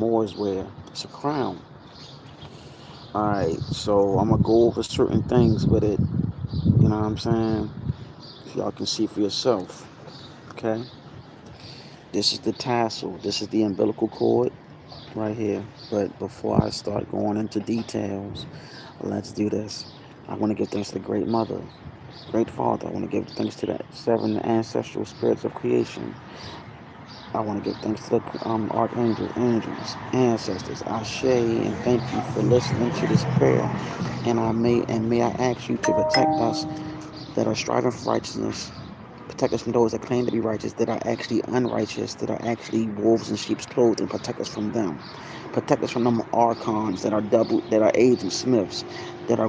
Moors wear. It's a crown. Alright, so I'm gonna go over certain things with it, you know what I'm saying? So y'all can see for yourself. Okay? This is the tassel. This is the umbilical cord right here. But before I start going into details, let's do this. I want to give thanks to the Great Mother, Great Father. I want to give thanks to the seven ancestral spirits of creation. I want to give thanks to the archangels, angels, ancestors. Ashe, and thank you for listening to this prayer. And may I ask you to protect us that are striving for righteousness. Protect us from those that claim to be righteous, that are actually unrighteous, that are actually wolves in sheep's clothing. Protect us from them. Protect us from them archons that are agent smiths, that are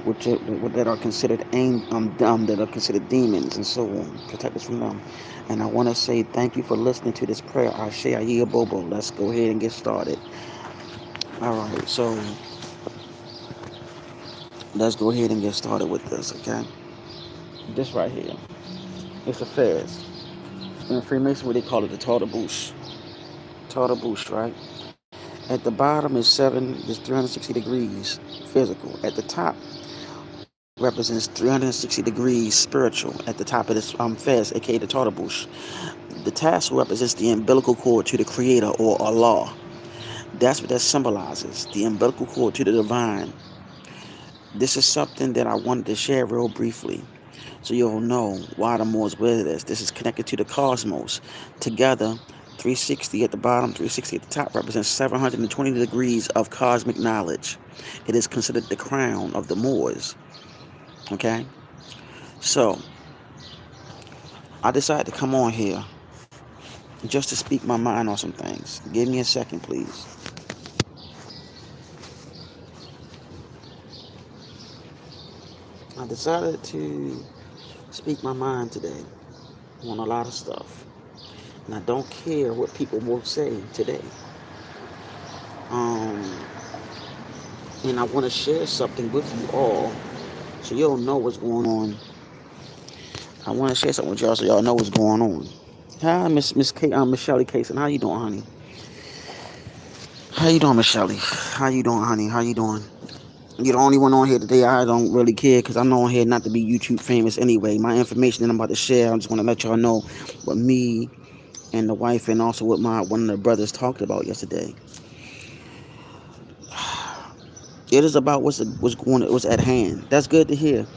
considered dumb, that are considered demons, and so on. Protect us from them. And I want to say thank you for listening to this prayer. Ashe Ayah Bobo. Let's go ahead and get started. All right, so let's go ahead and get started with this, okay? This right here, it's a fez. In Freemasonry, they call it the Tartabouche. Tartabouche, right? At the bottom is 360 degrees physical. At the top represents 360 degrees spiritual. At the top of this fez, aka the Tartabouche. The tassel represents the umbilical cord to the Creator or Allah. That's what that symbolizes, the umbilical cord to the divine. This is something that I wanted to share real briefly so you'll know why the Moors wear this. This is connected to the cosmos. Together, 360 at the bottom, 360 at the top represents 720 degrees of cosmic knowledge. It is considered the crown of the Moors. Okay? So, I decided to come on here just to speak my mind on some things. Give me a second, please. I decided to speak my mind today on a lot of stuff. And I don't care what people will say today. Um, and I want to share something with you all so you'll know what's going on. I want to share something with y'all so y'all know what's going on. Hi, Miss Shelly Cason. How you doing, honey? How you doing, Miss Shelly? How you doing, honey? How you doing? You're the only one on here today. I don't really care because I'm not on here not to be YouTube famous anyway. My information that I'm about to share, I just want to let y'all know what me and the wife and also what my one of the brothers talked about yesterday. It is about what's at hand. That's good to hear.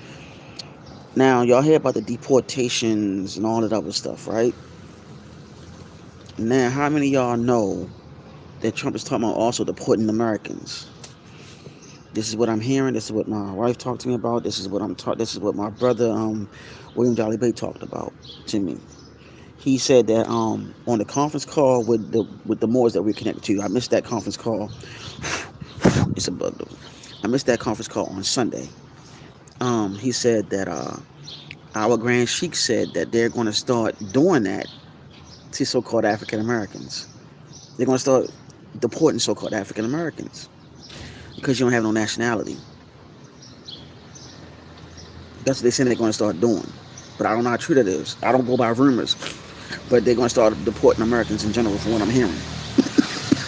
Now y'all hear about the deportations and all that other stuff, right? Now, how many of y'all know that Trump is talking about also deporting Americans? This is what I'm hearing. This is what my wife talked to me about. This is what I'm taught. This is what my brother William Jolly Bay talked about to me. He said that on the conference call with the Moors that we're connected to. I missed that conference call. It's a bug. I missed that conference call on Sunday. He said that our Grand Sheik said that they're going to start doing that to so-called African Americans. They're going to start deporting so-called African Americans because you don't have no nationality. That's what they said they're going to start doing. But I don't know how true that is. I don't go by rumors. But they're going to start deporting Americans in general from what I'm hearing.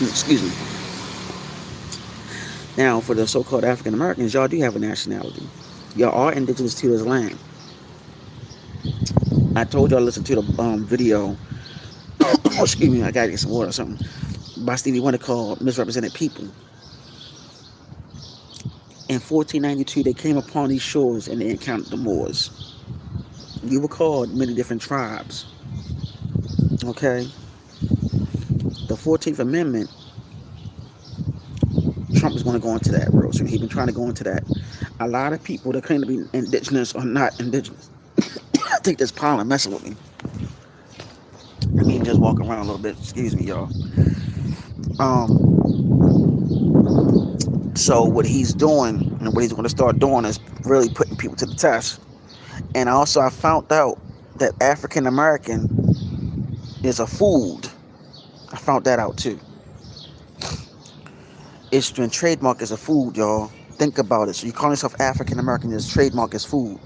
Excuse me. Now, for the so-called African Americans, y'all do have a nationality. Y'all are indigenous to this land. I told y'all to listen to the video. Excuse me, I gotta get some water or something. By Stevie Wonder called Misrepresented People. In 1492, they came upon these shores and they encountered the Moors. You were called many different tribes. Okay? The 14th Amendment, Trump is going to go into that real soon. He's been trying to go into that. A lot of people that claim to be indigenous are not indigenous. I think this pollen messing with me. I mean, just walk around a little bit. Excuse me, y'all. So what he's doing and what he's going to start doing is really putting people to the test. And also, I found out that African American is a food. I found that out too. It's been trademarked as a food, y'all. Think about it. So you call yourself African American, it's trademarked as food.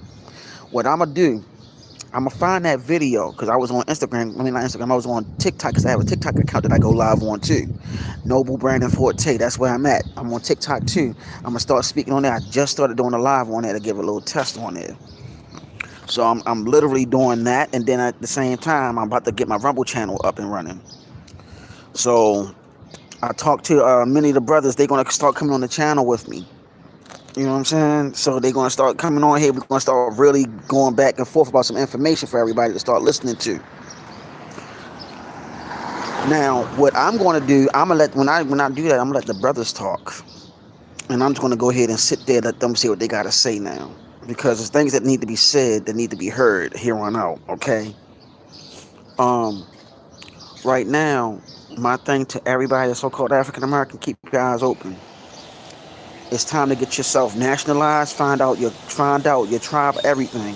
What I'm gonna do I'm gonna find that video because I was on Instagram. I mean, not Instagram. I was on TikTok because I have a TikTok account that I go live on too. Noble Brandon Forte. That's where I'm at. I'm on TikTok too. I'm gonna start speaking on there. I just started doing a live on there to give a little test on there. So I'm literally doing that, and then at the same time, I'm about to get my Rumble channel up and running. So I talked to many of the brothers. They're gonna start coming on the channel with me. You know what I'm saying? So they're gonna start coming on here. We're gonna start really going back and forth about some information for everybody to start listening to. Now, what I'm gonna do, I'm gonna let when I do that, I'm gonna let the brothers talk, and I'm just gonna go ahead and sit there, let them say what they gotta say now, because there's things that need to be said, that need to be heard here on out. Okay. Right now, my thing to everybody that's so-called African American, keep your eyes open. It's time to get yourself nationalized. Find out your tribe, everything.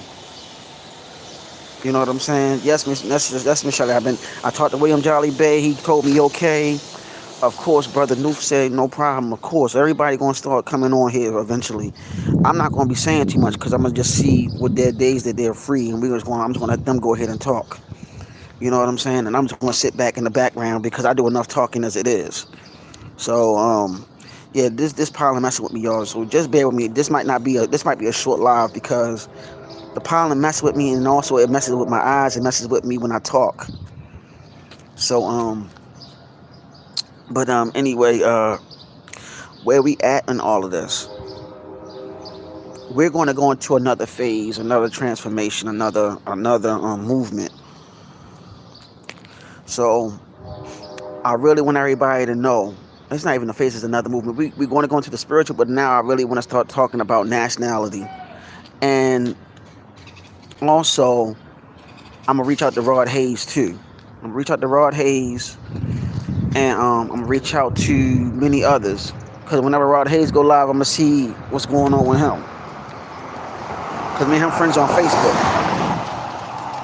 You know what I'm saying? Yes, that's Michelle. I talked to William Jolly Bay. He told me okay. Of course, Brother Noof said no problem. Of course, everybody gonna start coming on here eventually. I'm not gonna be saying too much because I'm gonna just see what their days that they're free, and I'm just gonna let them go ahead and talk. You know what I'm saying? And I'm just gonna sit back in the background because I do enough talking as it is. So yeah, this pollen messing with me, y'all. So just bear with me. This might be a short live because the pollen messes with me, and also it messes with my eyes. It messes with me when I talk. So but anyway, where we at in all of this? We're going to go into another phase, another transformation, another movement. So I really want everybody to know. It's not even a phase, it's another movement. We're going to go into the spiritual, but now I really want to start talking about nationality. And also, I'm going to reach out to Rod Hayes, too. I'm going to reach out to Rod Hayes, and I'm going to reach out to many others. Because whenever Rod Hayes go live, I'm going to see what's going on with him. Because me and him friends on Facebook.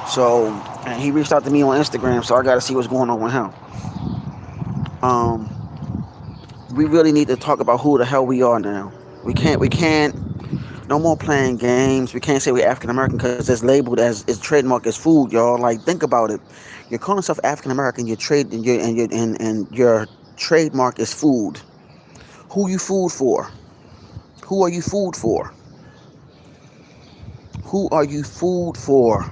So, and he reached out to me on Instagram, so I got to see what's going on with him. We really need to talk about who the hell we are now. We can't, no more playing games. We can't say we're African American because it's labeled as, it's trademark as food, y'all. Like, think about it. You're calling yourself African American, your trademark is food. Who you food for? Who are you food for? Who are you food for?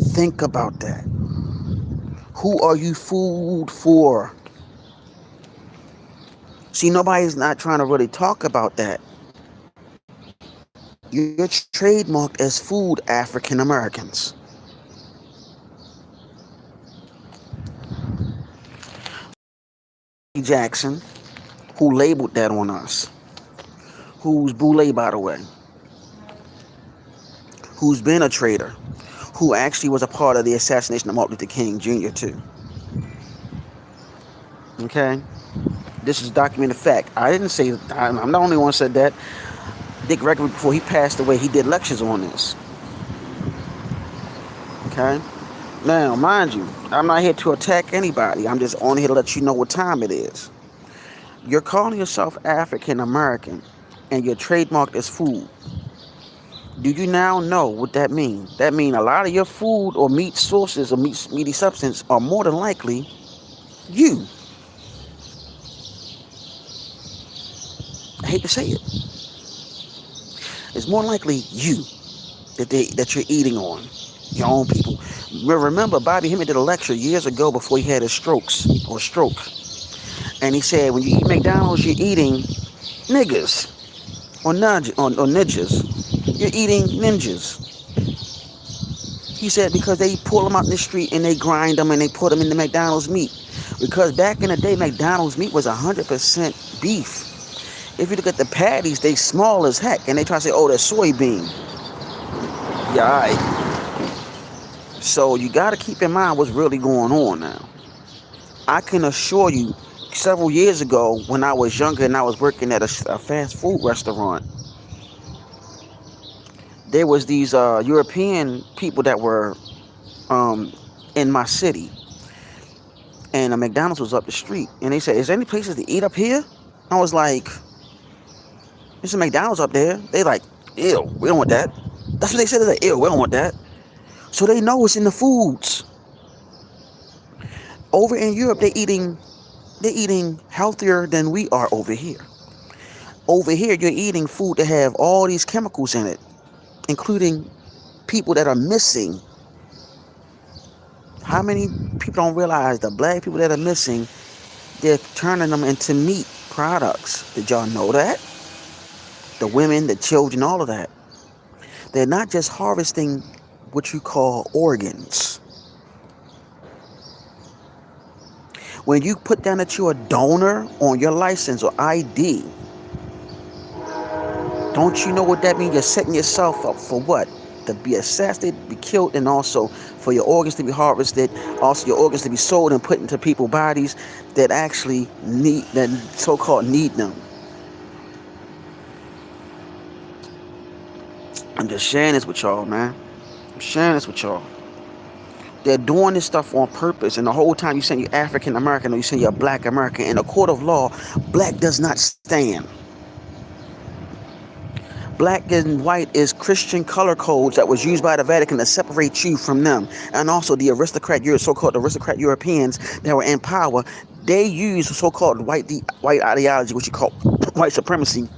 Think about that. Who are you food for? See, nobody's not trying to really talk about that. You're trademarked as food, African Americans. Jackson, who labeled that on us, who's Boule, by the way, who's been a traitor, who actually was a part of the assassination of Martin Luther King Jr. too. Okay? This is documented fact. I didn't say, I'm the only one who said that. Dick Gregory, before he passed away, he did lectures on this. Okay? Now, mind you, I'm not here to attack anybody. I'm just on here to let you know what time it is. You're calling yourself African American, and you're trademarked as food. Do you now know what that means? That means a lot of your food or meat sources or meaty substance are more than likely you. I hate to say it. It's more likely you that you're eating on. Your own people. Remember, Bobby Hemmett did a lecture years ago before he had his stroke. And he said, when you eat McDonald's, you're eating niggas or ninjas. You're eating ninjas. He said because they pull them out in the street and they grind them and they put them in the McDonald's meat. Because back in the day, McDonald's meat was 100% beef. If you look at the patties, they small as heck. And they try to say, oh, they're soybean. Yeah, all right. So you got to keep in mind what's really going on now. I can assure you, several years ago, when I was younger and I was working at a fast food restaurant, there was these European people that were in my city. And a McDonald's was up the street. And they said, is there any places to eat up here? I was like, there's a McDonald's up there. They like, ew, we don't want that. That's what they said. They're like, ew, we don't want that. So they know it's in the foods. Over in Europe, they're eating healthier than we are over here. Over here, you're eating food that have all these chemicals in it, including people that are missing. How many people don't realize the black people that are missing, they're turning them into meat products? Did y'all know that? The women, the children, all of that. They're not just harvesting what you call organs. When you put down that you're a donor on your license or ID, don't you know what that means? You're setting yourself up for what? To be assassinated, be killed, and also for your organs to be harvested, also your organs to be sold and put into people's bodies that actually need, that so-called need them. I'm just sharing this with y'all, man. I'm sharing this with y'all. They're doing this stuff on purpose, and the whole time you saying you're African American or you saying you're Black American, in a court of law, black does not stand. Black and white is Christian color codes that was used by the Vatican to separate you from them. And also the so-called aristocrat Europeans that were in power, they used so-called white ideology, which you call white supremacy,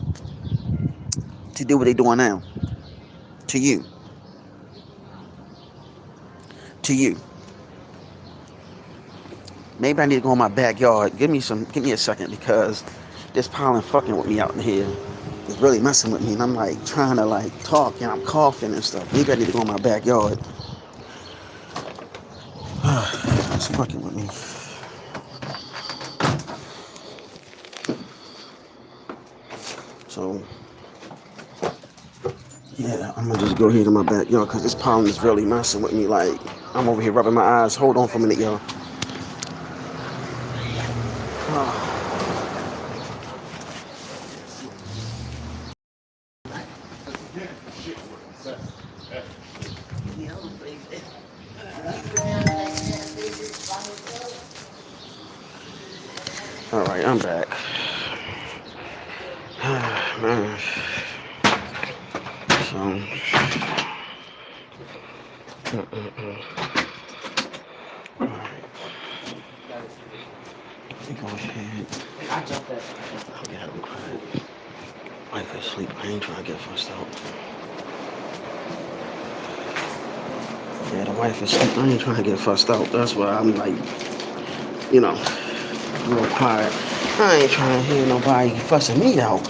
to do what they're doing now. To you. To you. Maybe I need to go in my backyard. Give me a second, because this pollen fucking with me out in here. It's really messing with me, and I'm like trying to like talk and I'm coughing and stuff. Maybe I need to go in my backyard. It's fucking with me. So yeah, I'm gonna just go here to my backyard because this pollen is really messing with me. Like, I'm over here rubbing my eyes. Hold on for a minute, y'all. All right, I'm back. Man. So. Go ahead. I jumped that. Yeah, I'm crying. Wife is asleep. I ain't trying to get fussed out. Yeah, the wife is asleep. I ain't trying to get fussed out. That's why I'm like, real quiet. I ain't trying to hear nobody fussing me out.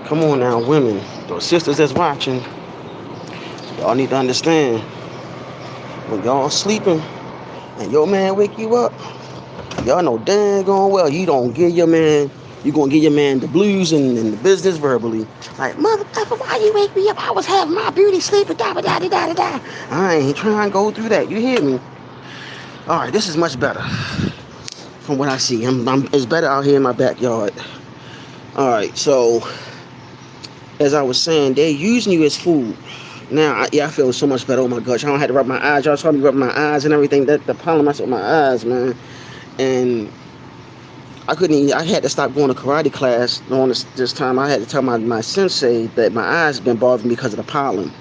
Come on now, women. Those sisters that's watching, y'all need to understand. When y'all sleeping and your man wake you up, y'all know dang going well you don't give your man, you gonna give your man the blues and the business verbally. Like, motherfucker, why you wake me up? I was having my beauty sleep. Da-da-da-da-da-da. I ain't trying to go through that. You hear me? All right, this is much better from what I see. It's better out here in my backyard. All right, so as I was saying, they're using you as food. Now, I feel so much better. Oh my gosh, I don't have to rub my eyes. Y'all saw me rub my eyes and everything. That the pollen messed with my eyes, man. And I had to stop going to karate class on this time. I had to tell my sensei that my eyes have been bothering me because of the pollen.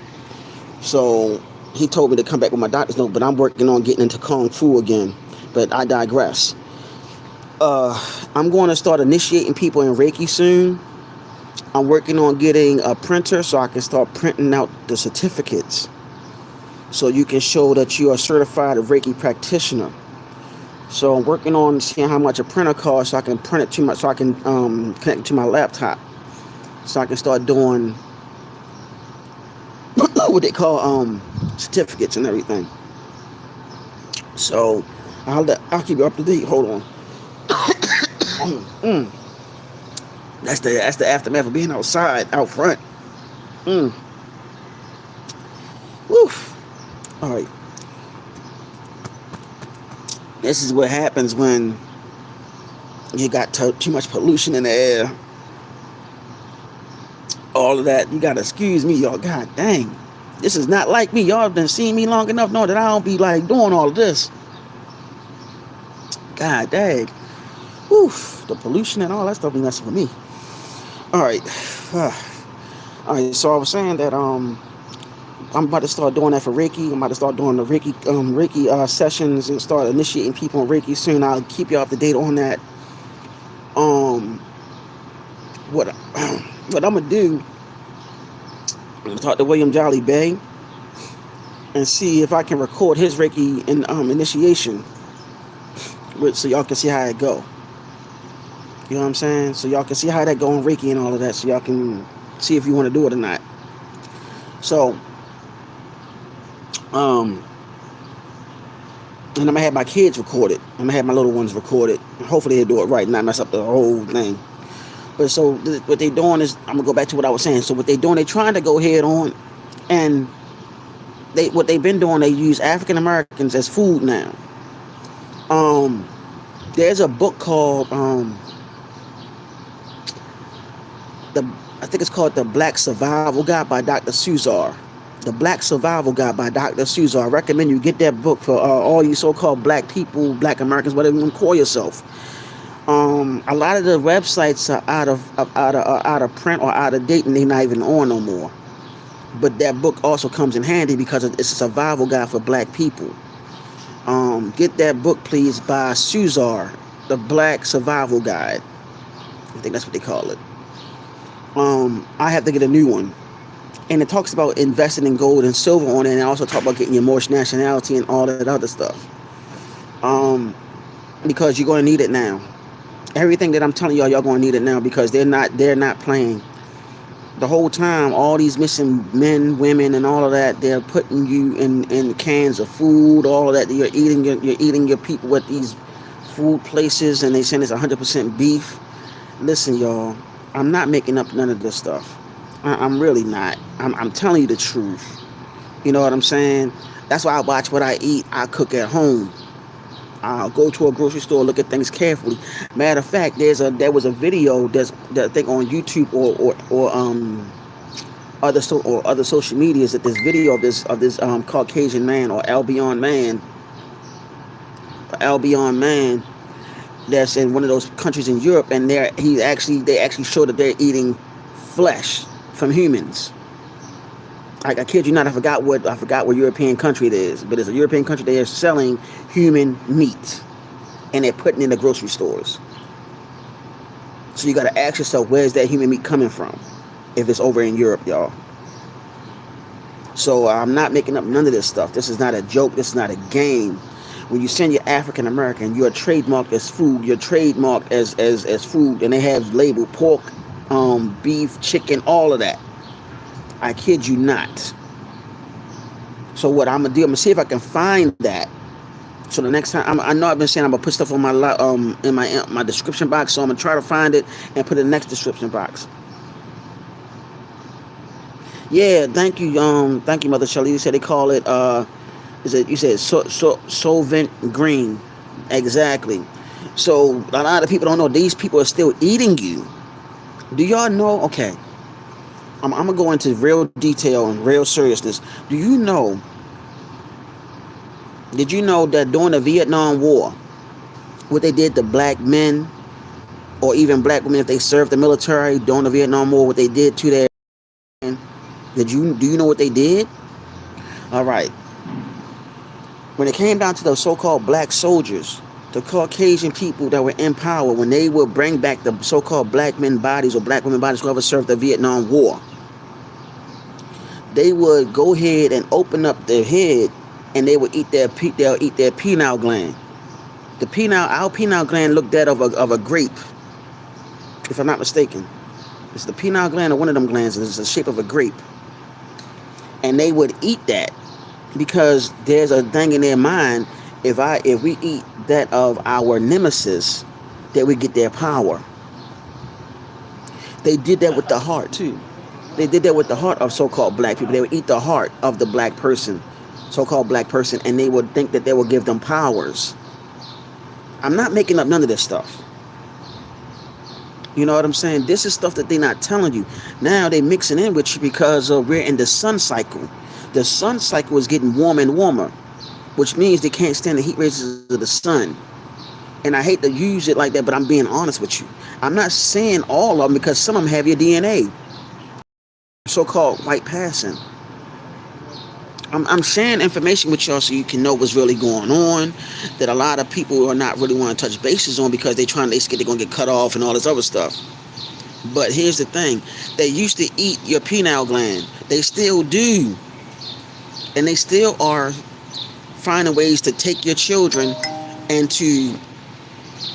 So he told me to come back with my doctor's note, but I'm working on getting into Kung Fu again. But I digress. I'm going to start initiating people in Reiki soon. I'm working on getting a printer so I can start printing out the certificates, so you can show that you are certified Reiki practitioner. So I'm working on seeing how much a printer costs, so I can print it so I can connect it to my laptop, so I can start doing what they call certificates and everything. So I'll keep you up to date. Hold on. That's the aftermath of being outside, out front. Woof. All right. This is what happens when you got too much pollution in the air. All of that. You gotta excuse me, y'all. God dang. This is not like me. Y'all been seeing me long enough knowing that I don't be like doing all of this. God dang. Woof. The pollution and all that stuff be messing with me. All right. All right. So I was saying that I'm about to start doing that for Reiki. I'm about to start doing the Reiki sessions and start initiating people on Reiki soon. I'll keep you up to date on that. Um, what what I'm gonna do? I'm gonna talk to William Jolly Bay and see if I can record his Reiki initiation, so y'all can see how it go. You know what I'm saying? So y'all can see how that go on Reiki and all of that. So y'all can see if you want to do it or not. So, and I'm gonna have my kids record it. I'm gonna have my little ones record it. Hopefully they do it right, not mess up the whole thing. But so what they doing is, I'm gonna go back to what I was saying. So what they doing, they trying to go head on, and what they've been doing, they use African Americans as food now. There's a book called I think it's called The Black Survival Guide by Dr. Suzar. The Black Survival Guide by Dr. Suzar. I recommend you get that book for all you so-called black people, black Americans, whatever you want to call yourself. A lot of the websites are out of print or out of date, and they're not even on no more. But that book also comes in handy because it's a survival guide for black people. Get that book, please, by Suzar, The Black Survival Guide. I think that's what they call it. I have to get a new one. And it talks about investing in gold and silver on it, and it also talks about getting your Moorish nationality and all that other stuff. Because you're going to need it now. Everything that I'm telling y'all going to need it now, because they're not playing. The whole time, all these missing men, women, and all of that, they're putting you in cans of food, all of that. You're eating your people at these food places, and they saying it's 100% beef. Listen, y'all, I'm not making up none of this stuff. I'm really not. I'm telling you the truth. You know what I'm saying? That's why I watch what I eat. I cook at home. I'll go to a grocery store, look at things carefully. Matter of fact, there was a video that I think on YouTube or other social medias, that this video of this Caucasian man, or Albion man, that's in one of those countries in Europe, and they actually show that they're eating flesh from humans. I kid you not, I forgot what European country it is, but it's a European country. They are selling human meat, and they're putting it in the grocery stores. So you got to ask yourself, where's that human meat coming from? If it's over in Europe, y'all. So I'm not making up none of this stuff. This is not a joke. This is not a game. When you send your African American, you're trademarked as food. You're trademarked as food, and they have labeled pork, beef, chicken, all of that. I kid you not. So what I'm gonna do, I'm gonna see if I can find that. So the next time, I know I've been saying I'm gonna put stuff on my in my description box. So I'm gonna try to find it and put it in the next description box. Yeah, thank you, Mother Shelley. You said they call it you said Solvent Green, exactly. So a lot of people don't know these people are still eating you. Do y'all know? Okay. I'm going to go into real detail and real seriousness. Did you know that during the Vietnam War, what they did to black men, or even black women, if they served the military during the Vietnam War, what they did to their men? Do you know what they did? All right. When it came down to those so-called black soldiers, the Caucasian people that were in power, when they would bring back the so-called black men bodies or black women bodies, whoever served the Vietnam War, they would go ahead and open up their head, and they would eat their pineal gland. Our pineal gland looked that of a grape, if I'm not mistaken. It's the pineal gland, or one of them glands, and it's the shape of a grape. And they would eat that because there's a thing in their mind: if we eat that of our nemesis, that we get their power. They did that with the heart too. They did that with the heart of so-called black people. They would eat the heart of the black person, so-called black person, and they would think that they would give them powers. I'm not making up none of this stuff. You know what I'm saying? This is stuff that they're not telling you. Now they mixing in with you because we're in the sun cycle. The sun cycle is getting warmer and warmer, which means they can't stand the heat rays of the sun. And I hate to use it like that, but I'm being honest with you. I'm not saying all of them, because some of them have your DNA. So-called white passing. I'm sharing information with y'all so you can know what's really going on, that a lot of people are not really want to touch bases on because they scared they're gonna get cut off and all this other stuff. But here's the thing: they used to eat your pineal gland. They still do, and they still are finding ways to take your children and to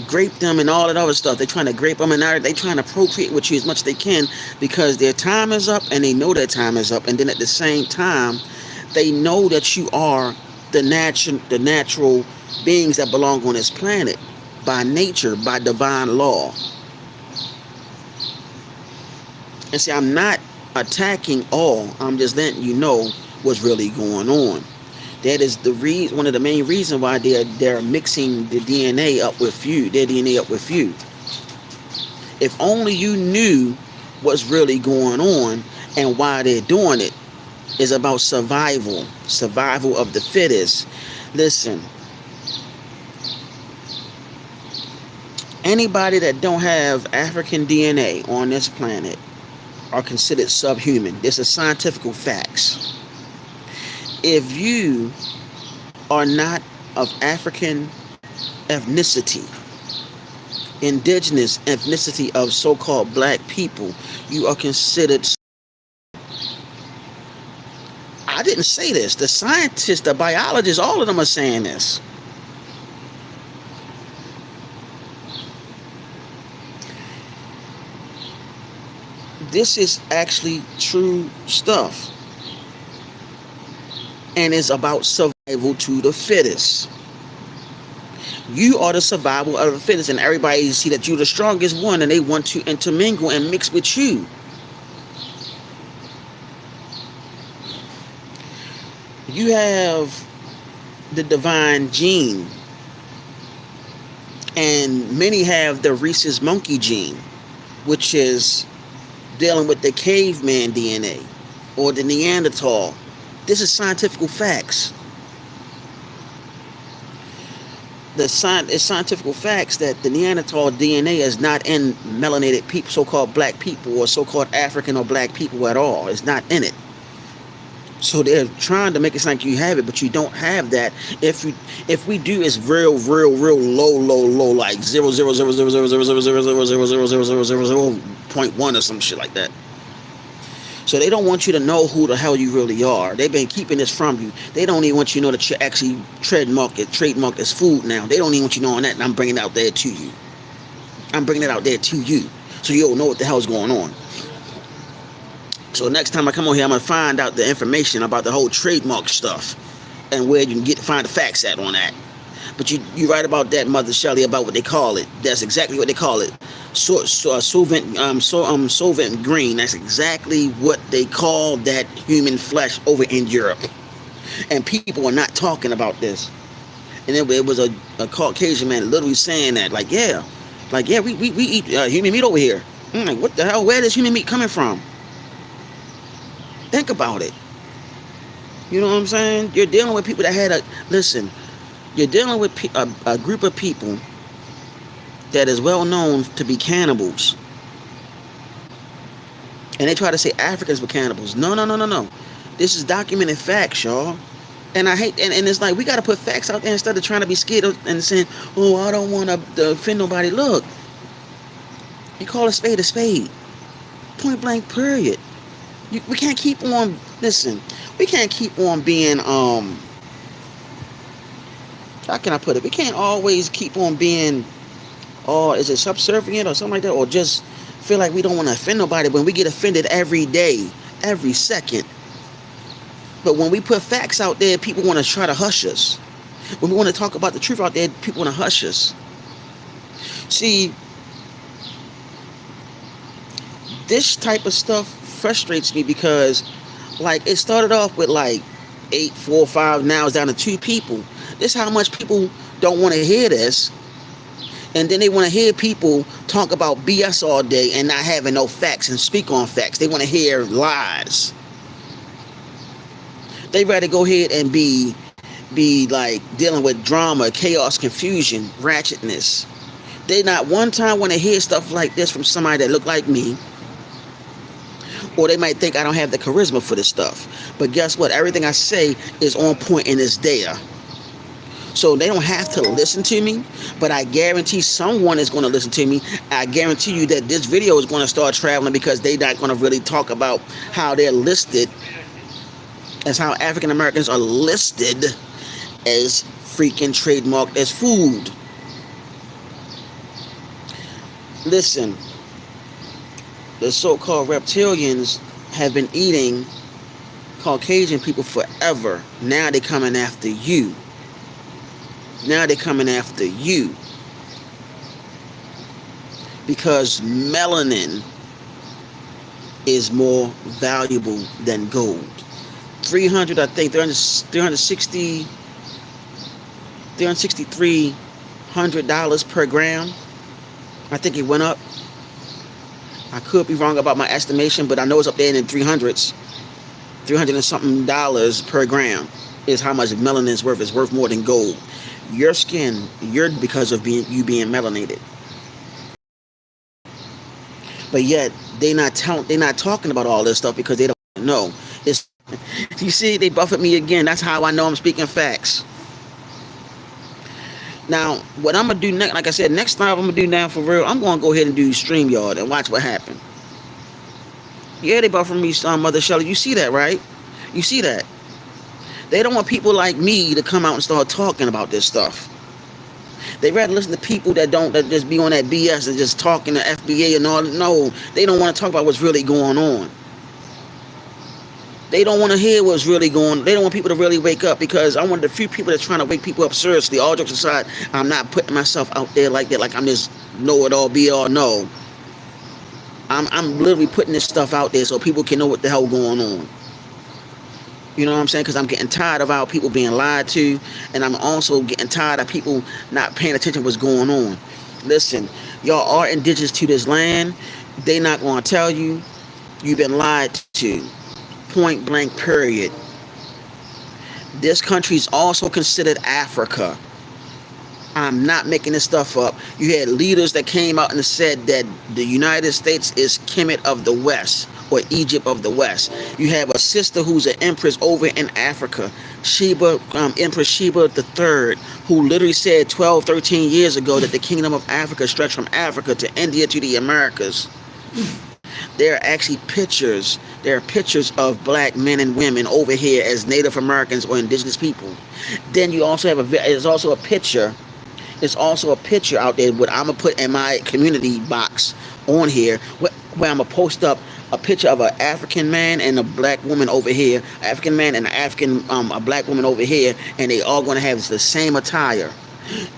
grape them and all that other stuff. They're trying to grape them, and now they're trying to procreate with you as much as they can because their time is up, and they know their time is up. And then at the same time, they know that you are the natural beings that belong on this planet by nature, by divine law. And see, I'm not attacking all. I'm just letting you know what's really going on. That is one of the main reasons why they're mixing the DNA up with you, their DNA up with you. If only you knew what's really going on and why they're doing it. Is about survival of the fittest. Listen, anybody that don't have African DNA on this planet are considered subhuman. This is scientific facts. If you are not of African ethnicity, indigenous ethnicity of so-called black people, you are considered. I didn't say this. The scientists, the biologists, all of them are saying this. This is actually true stuff. And it's about survival to the fittest. You are the survival of the fittest, and everybody see that you're the strongest one, and they want to intermingle and mix with you. You have the divine gene, and many have the rhesus monkey gene, which is dealing with the caveman DNA or the Neanderthal. This is scientific facts. It's scientific facts that the Neanderthal DNA is not in melanated people, so-called black people, or so-called African or black people at all. It's not in it. So they're trying to make it sound like you have it, but you don't have that. If we do, it's real low, like 0.1 or some shit like that. So they don't want you to know who the hell you really are. They've been keeping this from you. They don't even want you to know that you're actually trademarked as food now. They don't even want you knowing that, and I'm bringing it out there to you. I'm bringing it out there to you, so you'll know what the hell's going on. So next time I come on here, I'm going to find out the information about the whole trademark stuff and where you can find the facts at on that. But you right about that, Mother Shelley, about what they call it. That's exactly what they call it. Soylent Green. That's exactly what they call that human flesh over in Europe. And people are not talking about this. And it was a Caucasian man literally saying that, we eat human meat over here. I'm like, what the hell? Where is human meat coming from? Think about it. You know what I'm saying? You're dealing with people that you're dealing with a group of people that is well known to be cannibals. And they try to say Africans were cannibals. No. This is documented facts, y'all. And I hate, and it's like, we got to put facts out there instead of trying to be scared and saying, oh, I don't want to offend nobody. Look, you call a spade a spade. Point blank, period. We can't keep on, we can't keep on being, how can I put it? We can't always keep on being, is it subservient or something like that? Or just feel like we don't want to offend nobody when we get offended every day, every second. But when we put facts out there, people want to try to hush us. When we want to talk about the truth out there, people want to hush us. See, this type of stuff frustrates me because, it started off with 8, 4, 5, now it's down to 2 people. This is how much people don't want to hear this. And then they want to hear people talk about BS all day and not having no facts and speak on facts. They want to hear lies. They rather go ahead and be dealing with drama, chaos, confusion, ratchetness. They not one time want to hear stuff like this from somebody that look like me. Or they might think I don't have the charisma for this stuff. But guess what? Everything I say is on point and is there. So they don't have to listen to me, but I guarantee someone is going to listen to me. I guarantee you that this video is going to start traveling because they're not going to really talk about how they're listed, as how African Americans are listed as freaking trademarked as food. Listen, the so-called reptilians have been eating Caucasian people forever. Now they're coming after you. Now they're coming after you because melanin is more valuable than gold. 300, I think, $363 per gram. I think it went up. I could be wrong about my estimation, but I know it's up there in the 300s. 300 and something dollars per gram is how much melanin is worth. It's worth more than gold. Your skin, because of being melanated. But yet they're not talking about all this stuff because they don't know. It's, you see, they buffet me again. That's how I know I'm speaking facts. Now, what I'm gonna do next, like I said, next time I'm gonna do now for real, I'm gonna go ahead and do StreamYard and watch what happens. Yeah, they buffet me, Mother Shelley. You see that, right? You see that? They don't want people like me to come out and start talking about this stuff. They rather listen to people that just be on that BS and just talking to FBA and all. No, they don't want to talk about what's really going on. They don't want to hear what's really going on. They don't want people to really wake up, because I'm one of the few people that's trying to wake people up seriously. All jokes aside, I'm not putting myself out there like that, like I'm this know-it-all, be-all. No. I'm literally putting this stuff out there so people can know what the hell going on. You know what I'm saying? Because I'm getting tired of our people being lied to, and I'm also getting tired of people not paying attention to what's going on. Listen, y'all are indigenous to this land. They not going to tell you you've been lied to. Point blank, period. This country is also considered Africa. I'm not making this stuff up. You had leaders that came out and said that the United States is Kemet of the West, or Egypt of the West. You have a sister who's an empress over in Africa, Empress Sheba III, who literally said 12, 13 years ago that the kingdom of Africa stretched from Africa to India to the Americas. There are actually pictures. There are pictures of black men and women over here as Native Americans or indigenous people. Then you also have there's also a picture. There's also a picture out there, what I'm gonna put in my community box on here, where I'm gonna post up a picture of an African man and a black woman over here, African man and a black woman over here, and they all gonna have the same attire.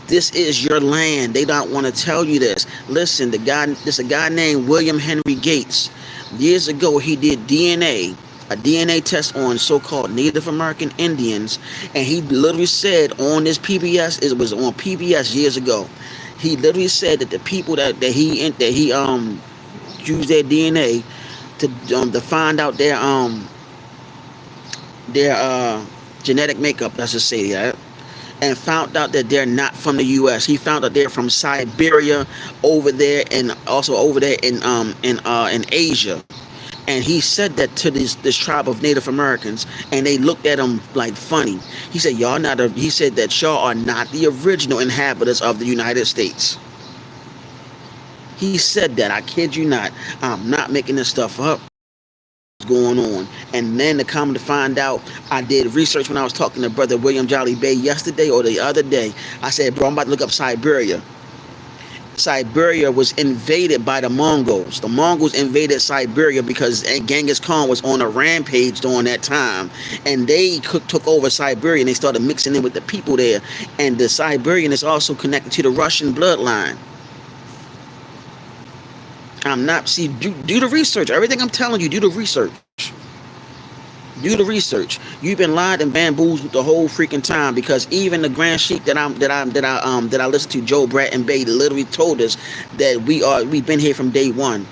This is your land. They don't want to tell you this. Listen, there's a guy named William Henry Gates. Years ago, he did a DNA test on so-called Native American Indians, and he literally said on this PBS, it was on PBS years ago, he literally said that the people that he used their DNA to find out their genetic makeup, let's just say that, and found out that they're not from the U.S. He found out they're from Siberia over there, and also over there in Asia. And he said that to this tribe of Native Americans, and they looked at him like funny. He said, he said that y'all are not the original inhabitants of the United States. He said that. I kid you not. I'm not making this stuff up. Going on. And then to come to find out, I did research when I was talking to Brother William Jolly Bay yesterday or the other day. I said, bro, I'm about to look up Siberia. Siberia was invaded by the Mongols. The Mongols invaded Siberia because Genghis Khan was on a rampage during that time, and they took over Siberia, and they started mixing in with the people there. And the Siberian is also connected to the Russian bloodline. Do the research. Everything I'm telling you, do the research. Do the research. You've been lied and bamboozled the whole freaking time, because even the Grand Sheik that I listened to, Joe Bratton Bay, literally told us that we've been here from day one.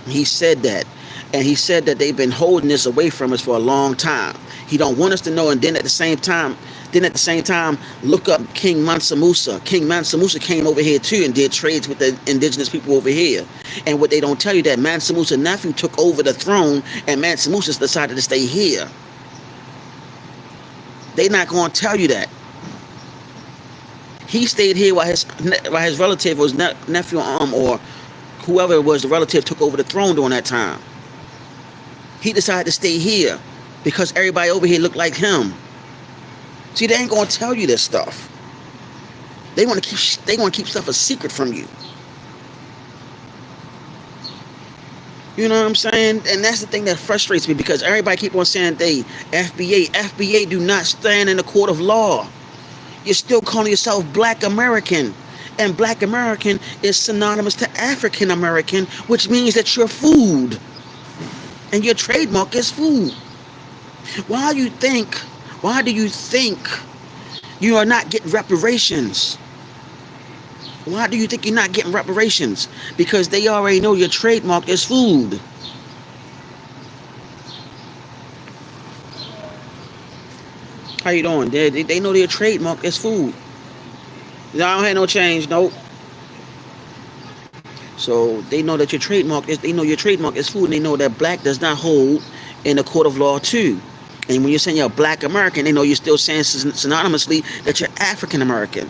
He said that. And he said that they've been holding this away from us for a long time. He don't want us to know. And then at the same time, Then at the same time, look up King Mansa Musa. King Mansa Musa came over here too and did trades with the indigenous people over here. And what they don't tell you, that Mansa Musa's nephew took over the throne, and Mansa Musa decided to stay here. They not going to tell you that. He stayed here while his relative was nephew or whoever it was, the relative took over the throne during that time. He decided to stay here because everybody over here looked like him. See, they ain't gonna tell you this stuff. They want to keep stuff a secret from you. You know what I'm saying? And that's the thing that frustrates me, because everybody keep on saying they FBA do not stand in the court of law. You're still calling yourself Black American. And Black American is synonymous to African American, which means that you're food. And your trademark is food. Why do you think you are not getting reparations? Why do you think you're not getting reparations? Because they already know your trademark is food. How you doing? They know their trademark is food. I don't have no change, nope. So they know that your trademark is food, and they know that black does not hold in the court of law too. And when you're saying you're Black American, they know you're still saying synonymously that you're African American.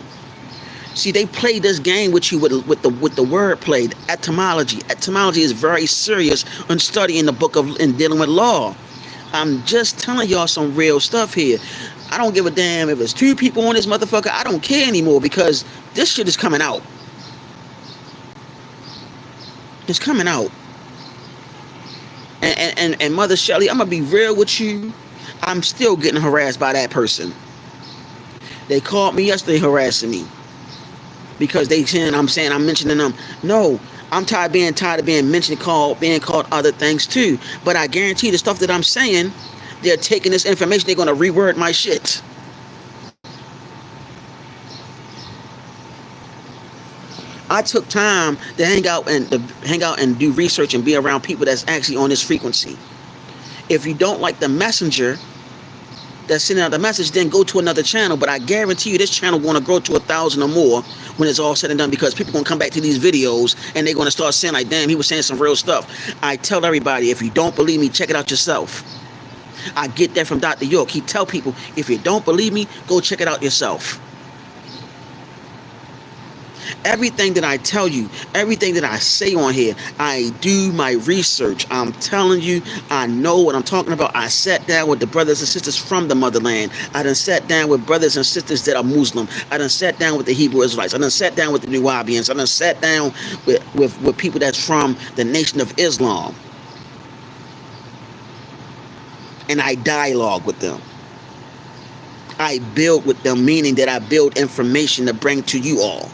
See, they play this game with you with the word play, etymology. Etymology is very serious when studying the book of and dealing with law. I'm just telling y'all some real stuff here. I don't give a damn if it's 2 people on this motherfucker. I don't care anymore, because this shit is coming out. It's coming out. And Mother Shelley, I'm gonna be real with you. I'm still getting harassed by that person. They called me yesterday harassing me because I'm mentioning them. No, I'm tired of being mentioned, being called other things too. But I guarantee the stuff that I'm saying, they're taking this information, they're gonna reword my shit. I took time to hang out and do research and be around people that's actually on this frequency. If you don't like the messenger that's sending out the message, then go to another channel. But I guarantee you this channel going to grow to 1,000 or more when it's all said and done, because people going to come back to these videos and they're going to start saying like, damn, he was saying some real stuff. I tell everybody, if you don't believe me, check it out yourself. I get that from Dr. York. He tell people, if you don't believe me, go check it out yourself. Everything that I tell you, everything that I say on here, I do my research. I'm telling you, I know what I'm talking about. I sat down with the brothers and sisters from the motherland. I done sat down with brothers and sisters that are Muslim. I done sat down with the Hebrew Israelites. I done sat down with the Nubians. I done sat down with people that's from the Nation of Islam. And I dialogue with them. I build with them, meaning that I build information to bring to you all.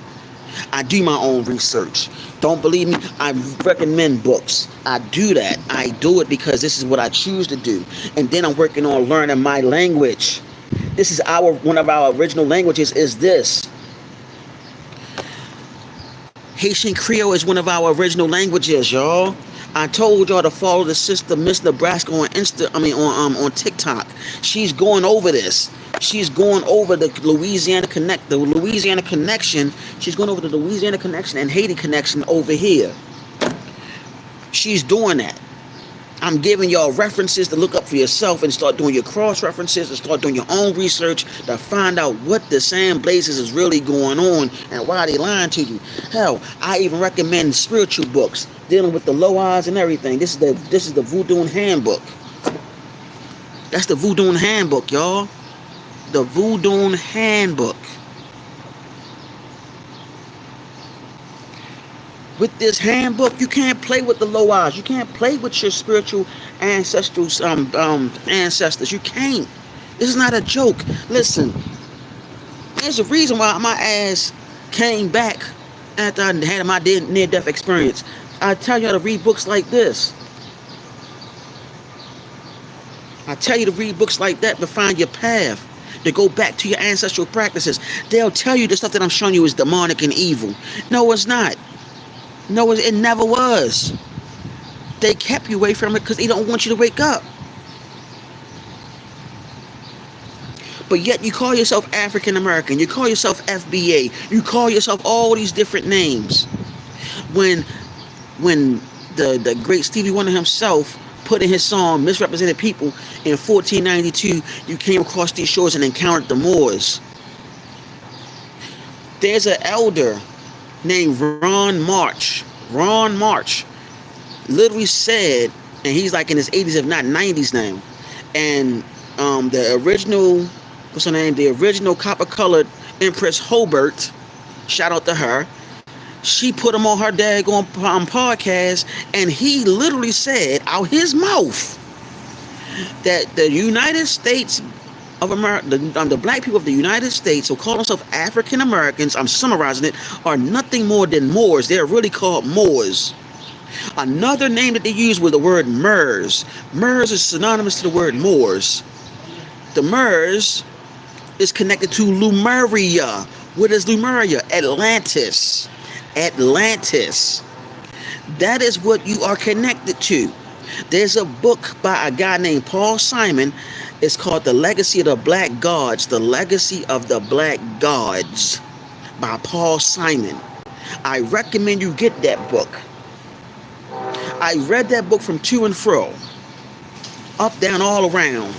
I do my own research. Don't believe me? I recommend books. I do that. I do it because this is what I choose to do. And then I'm working on learning my language. This is one of our original languages is this. Haitian Creole is one of our original languages, y'all. I told y'all to follow the sister Miss Nebraska on on TikTok. She's going over this. She's going over the Louisiana connection. She's going over the Louisiana connection and Haiti connection over here. She's doing that. I'm giving y'all references to look up for yourself and start doing your cross references and start doing your own research to find out what the Sam Blazes is really going on and why they lying to you. Hell, I even recommend spiritual books dealing with the Loas and everything. This is the Voodoo Handbook. That's the Voodoo Handbook, y'all. The Voodoo Handbook. With this handbook, you can't play with the Loas. You can't play with your spiritual ancestors. You can't. This is not a joke. Listen, there's a reason why my ass came back after I had my near-death experience. I tell you to read books like this. I tell you to read books like that to find your path, to go back to your ancestral practices. They'll tell you the stuff that I'm showing you is demonic and evil. No, it's not. No, it never was. They kept you away from it because they don't want you to wake up. But yet you call yourself African American, you call yourself FBA, you call yourself all these different names. When the great Stevie Wonder himself put in his song Misrepresented People in 1492, you came across these shores and encountered the Moors. There's an elder named Ron March. Ron March literally said, and he's like in his 80s, if not 90s now, and the original, what's her name? The original copper-colored Empress Hobart, shout out to her, she put him on her daggone podcast, and he literally said out his mouth that the United States of America, the black people of the United States, who call themselves African Americans, I'm summarizing it, are nothing more than Moors. They're really called Moors. Another name that they use was the word Moors. Moors is synonymous to the word Moors. The Moors is connected to Lemuria. What is Lemuria? Atlantis. Atlantis. That is what you are connected to. There's a book by a guy named Paul Simon. It's called The Legacy of the Black Gods. The Legacy of the Black Gods by Paul Simon. I recommend you get that book. I read that book from to and fro, up, down, all around.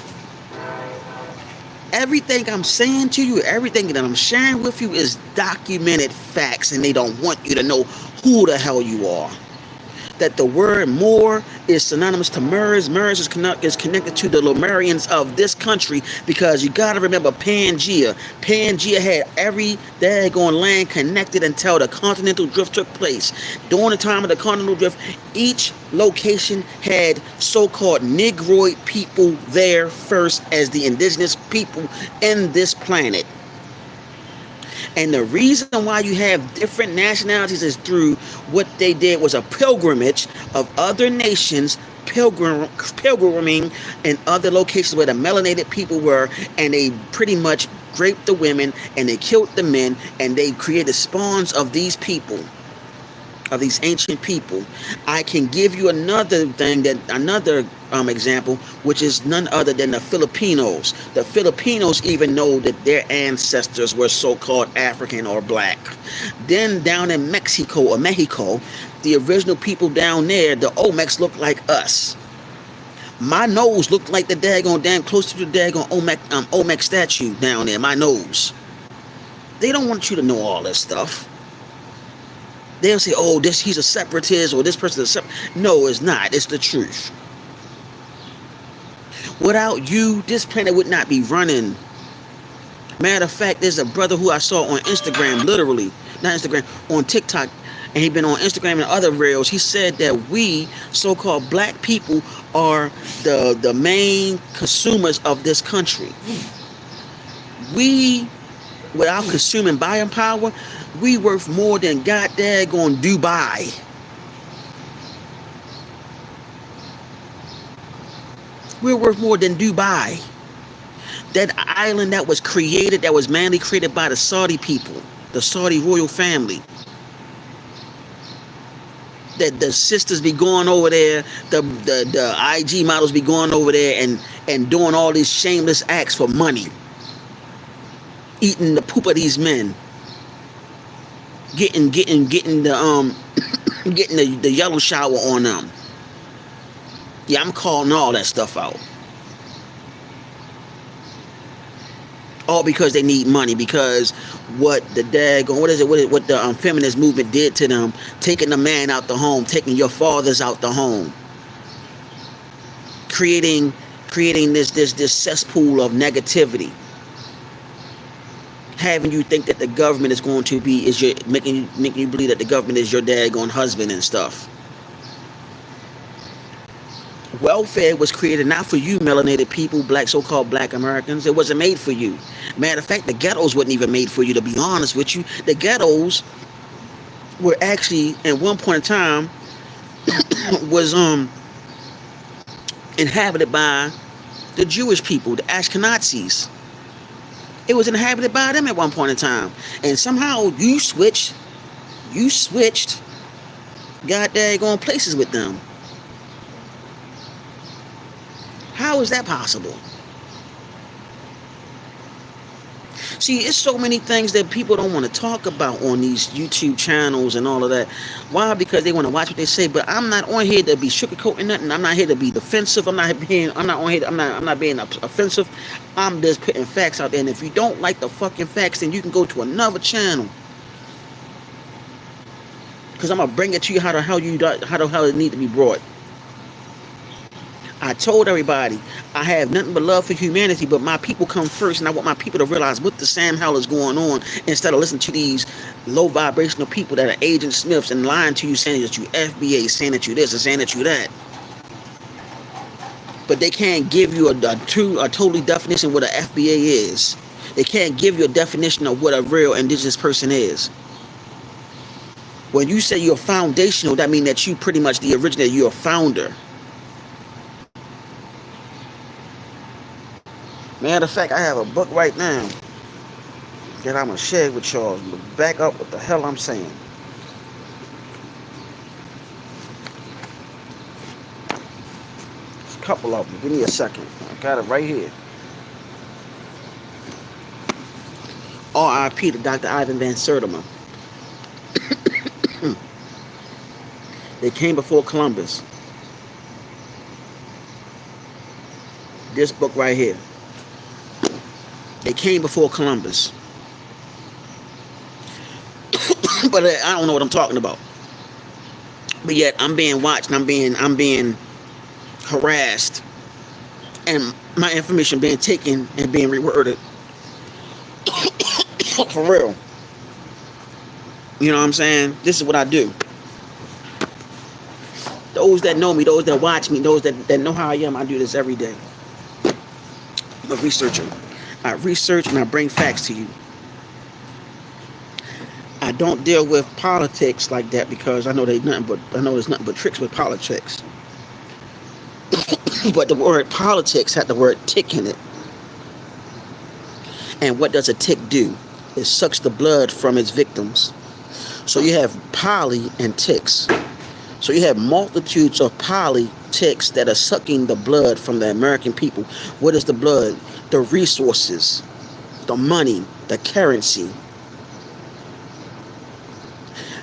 Everything I'm saying to you, everything that I'm sharing with you is documented facts, and they don't want you to know who the hell you are. That the word Moor is synonymous to Moors. Moors is connected to the Lemurians of this country, because you got to remember Pangea. Pangea had every daggone land connected until the continental drift took place. During the time of the continental drift, each location had so-called Negroid people there first as the indigenous people in this planet. And the reason why you have different nationalities is through what they did was a pilgrimage of other nations pilgriming in other locations where the melanated people were, and they pretty much raped the women and they killed the men, and they created spawns of these people, of these ancient people. I can give you another thing, another example, which is none other than the Filipinos. The Filipinos even know that their ancestors were so-called African or black. Then down in Mexico, the original people down there, the Olmecs, look like us. My nose looked like the damn close to the daggone Olmec statue down there. My nose. They don't want you to know all this stuff. They'll say, oh, he's a separatist, or this person is a separatist. No, it's not. It's the truth. Without you, this planet would not be running. Matter of fact, there's a brother who I saw on Instagram, literally, not Instagram, on TikTok, and he's been on Instagram and other rails. He said that we, so-called black people, are the main consumers of this country. We, without consuming buying power, we worth more than goddamn Dubai. We're worth more than Dubai. That island that was created, that was mainly created by the Saudi people, the Saudi royal family. That the sisters be going over there, the IG models be going over there and doing all these shameless acts for money. Eating the poop of these men. Getting the getting the yellow shower on them. Yeah, I'm calling all that stuff out. All because they need money. Because what the daggone, what the feminist movement did to them, taking the man out the home, taking your fathers out the home, creating this cesspool of negativity, having you think that the government is going to be making you believe that the government is your daggone husband and stuff. Welfare was created not for you, melanated people, so-called black Americans. It wasn't made for you. Matter of fact, the ghettos wasn't even made for you, to be honest with you. The ghettos were actually, at one point in time, was inhabited by the Jewish people, the Ashkenazis. It was inhabited by them at one point in time. And somehow you switched goddamn places with them. How is that possible? See, it's so many things that people don't want to talk about on these YouTube channels and all of that. Why? Because they want to watch what they say. But I'm not on here to be sugarcoating nothing. I'm not here to be defensive. I'm not on here. I'm not being offensive. I'm just putting facts out there. And if you don't like the fucking facts, then you can go to another channel. Because I'm gonna bring it to you how it need to be brought. I told everybody I have nothing but love for humanity, but my people come first, and I want my people to realize what the Sam hell is going on instead of listening to these low vibrational people that are Agent Smiths and lying to you, saying that you FBA, saying that you this and saying that you that. But they can't give you a totally definition of what a FBA is. They can't give you a definition of what a real indigenous person is. When you say you're foundational, that means that you pretty much the originator, you're a founder. Matter of fact, I have a book right now that I'm going to share with y'all. Back up what the hell I'm saying. There's a couple of them. Give me a second. I got it right here. R.I.P. to Dr. Ivan Van Sertima. They came before Columbus. This book right here. They came before Columbus. But I don't know what I'm talking about. But yet I'm being watched and I'm being harassed. And my information being taken and being reworded. For real. You know what I'm saying? This is what I do. Those that know me, those that watch me, those that know how I am, I do this every day. I'm a researcher. I research and I bring facts to you. I don't deal with politics like that because I know there's nothing but tricks with politics. But the word politics had the word tick in it. And what does a tick do? It sucks the blood from its victims. So you have poly and ticks. So you have multitudes of poly ticks that are sucking the blood from the American people. What is the blood? The resources, the money, the currency.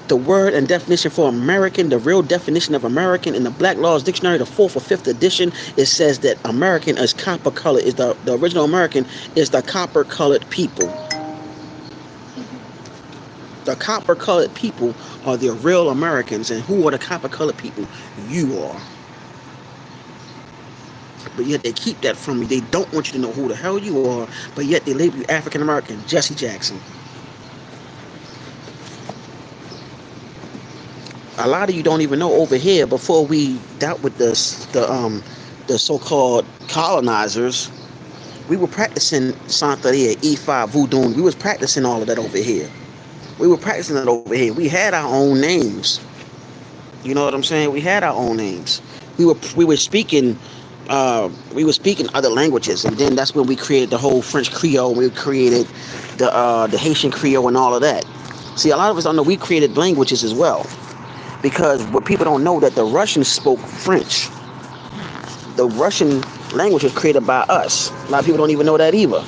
The word and definition for American, the real definition of American in the Black Laws Dictionary, the 4th or 5th edition, it says that American is copper colored. Is the original American is the copper colored people. The copper colored people are the real Americans. And who are the copper colored people? You are. But yet they keep that from you. They don't want you to know who the hell you are, but yet they label you African American. Jesse Jackson. A lot of you don't even know over here, before we dealt with the so-called colonizers, we were practicing Santeria, Ifa, Voodoo. We was practicing all of that over here. We were practicing it over here. We had our own names. You know what I'm saying? We had our own names. We were speaking other languages, and then that's when we created the whole French Creole. We created the Haitian Creole and all of that. See, a lot of us don't know we created languages as well, because what people don't know that the Russians spoke French. The Russian language was created by us. A lot of people don't even know that either.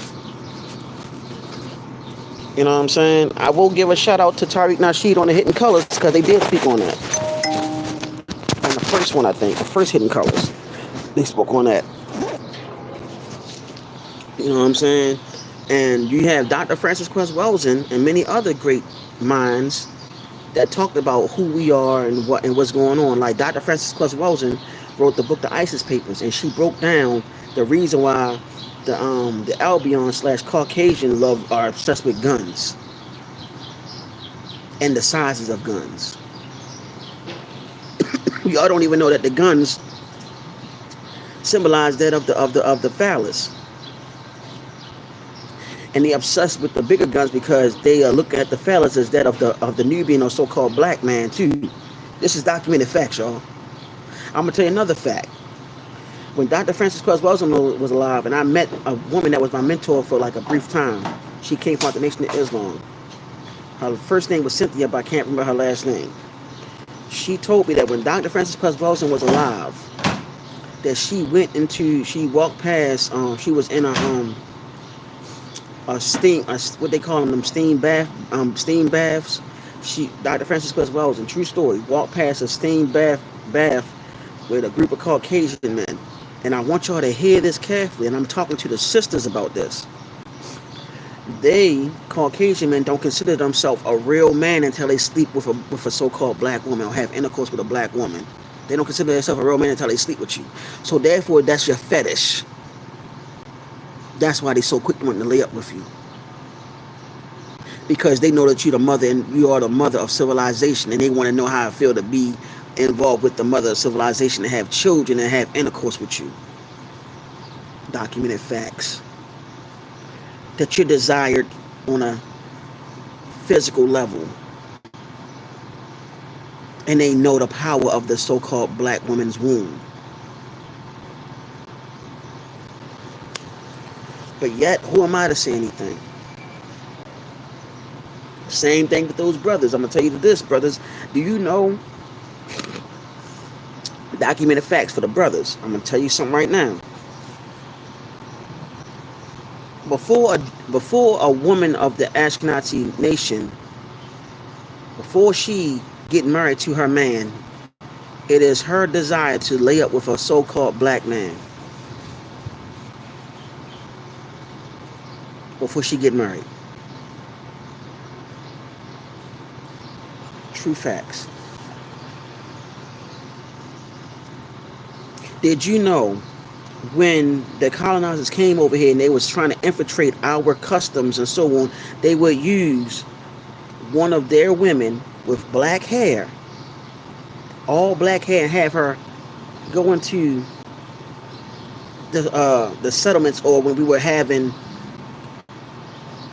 You know what I'm saying? I will give a shout out to Tariq Nasheed on the Hidden Colors, because they did speak on that. And the first one, I think, the first Hidden Colors, they spoke on that. You know what I'm saying? And you have Dr. Francis Cress Welsing and many other great minds that talked about who we are and what's going on. Like Dr. Francis Cress Welsing wrote the book The ISIS Papers, and she broke down the reason why the Albion/Caucasian are obsessed with guns and the sizes of guns. Y'all don't even know that the guns symbolize that of the phallus, and they obsessed with the bigger guns because they look at the phallus as that of the Nubian or so-called black man too. This is documented facts, y'all. I'm gonna tell you another fact. When Dr. Francis Cress Welsing was alive, and I met a woman that was my mentor for like a brief time. She came from the Nation of Islam. Her first name was Cynthia, but I can't remember her last name. She told me that when Dr. Francis Cress Welsing was alive, that she walked past, she was in a what they call them steam baths. Dr. Francis Cress Wells, in true story, walked past a bath with a group of Caucasian men. And I want y'all to hear this carefully, and I'm talking to the sisters about this. They, Caucasian men, don't consider themselves a real man until they sleep with a so-called black woman or have intercourse with a black woman. They don't consider themselves a real man until they sleep with you. So therefore, that's your fetish. That's why they so quick to want to lay up with you. Because they know that you're the mother and you are the mother of civilization, and they want to know how it feels to be involved with the mother of civilization and have children and have intercourse with you. Documented facts. That you're desired on a physical level. And they know the power of the so-called black woman's womb. But yet, who am I to say anything? Same thing with those brothers. I'm going to tell you this, brothers. Do you know documented facts for the brothers? I'm going to tell you something right now. Before a woman of the Ashkenazi nation, before she get married to her man, it is her desire to lay up with a so-called black man before she get married. True facts. Did you know when the colonizers came over here and they was trying to infiltrate our customs and so on, they would use one of their women with black hair, all black hair, and have her go into the settlements, or when we were having,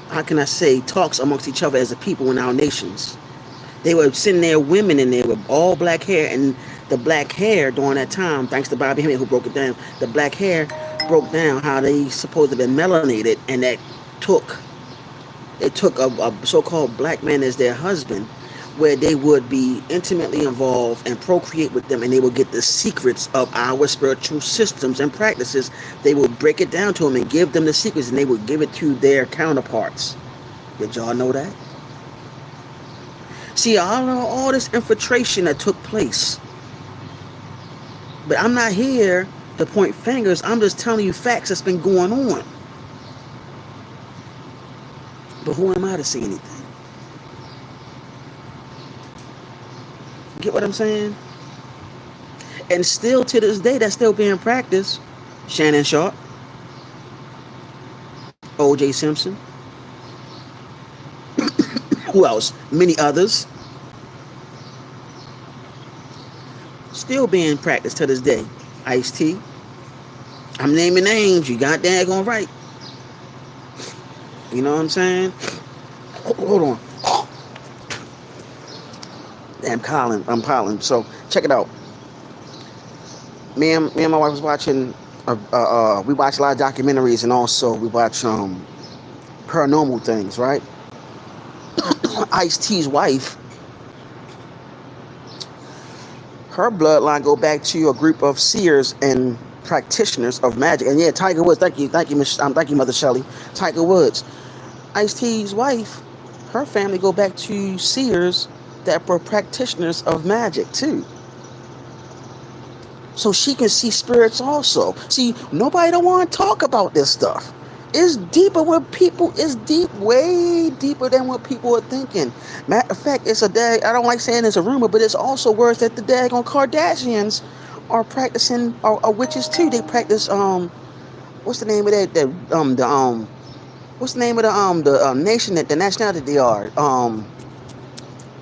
how can I say, talks amongst each other as a people in our nations. They were sending their women in there with all black hair, and the black hair during that time, thanks to Bobby Hemming who broke it down, the black hair broke down how they supposed to have been melanated, and that took a so-called black man as their husband, where they would be intimately involved and procreate with them, and they would get the secrets of our spiritual systems and practices. They would break it down to them and give them the secrets, and they would give it to their counterparts. Did y'all know that? See, all this infiltration that took place. But I'm not here to point fingers. I'm just telling you facts that's been going on. But who am I to say anything? Get what I'm saying? And still to this day, that's still being practiced. Shannon Sharp, O.J. Simpson, who else? Many others. Still being practiced to this day. Ice-T. I'm naming names. You got daggone right. You know what I'm saying? Hold on. I'm calling. So check it out. Me and my wife was watching. We watch a lot of documentaries, and also we watch paranormal things, right? Ice-T's wife, her bloodline go back to a group of seers and practitioners of magic. And yeah, Tiger Woods. Thank you, Mother Shelley. Tiger Woods. Ice-T's wife, her family go back to seers that were practitioners of magic too. So she can see spirits also. See, nobody don't want to talk about this stuff. It's deeper way deeper than what people are thinking. Matter of fact, I don't like saying it's a rumor, but it's also words that the daggone Kardashians are practicing, are witches too. They practice, what's the name of that, what's the name of the nation, that the nationality they are?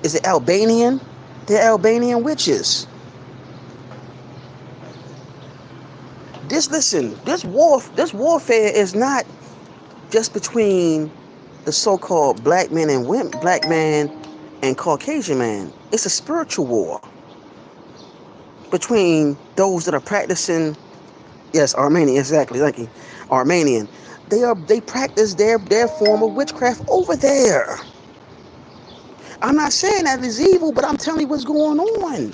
Is it Albanian? They're Albanian witches. This warfare is not just between the so-called black man and Caucasian man. It's a spiritual war between those that are practicing. Yes, Armenian, exactly. Thank you. Armenian. They practice their form of witchcraft over there. I'm not saying that it's evil, but I'm telling you what's going on.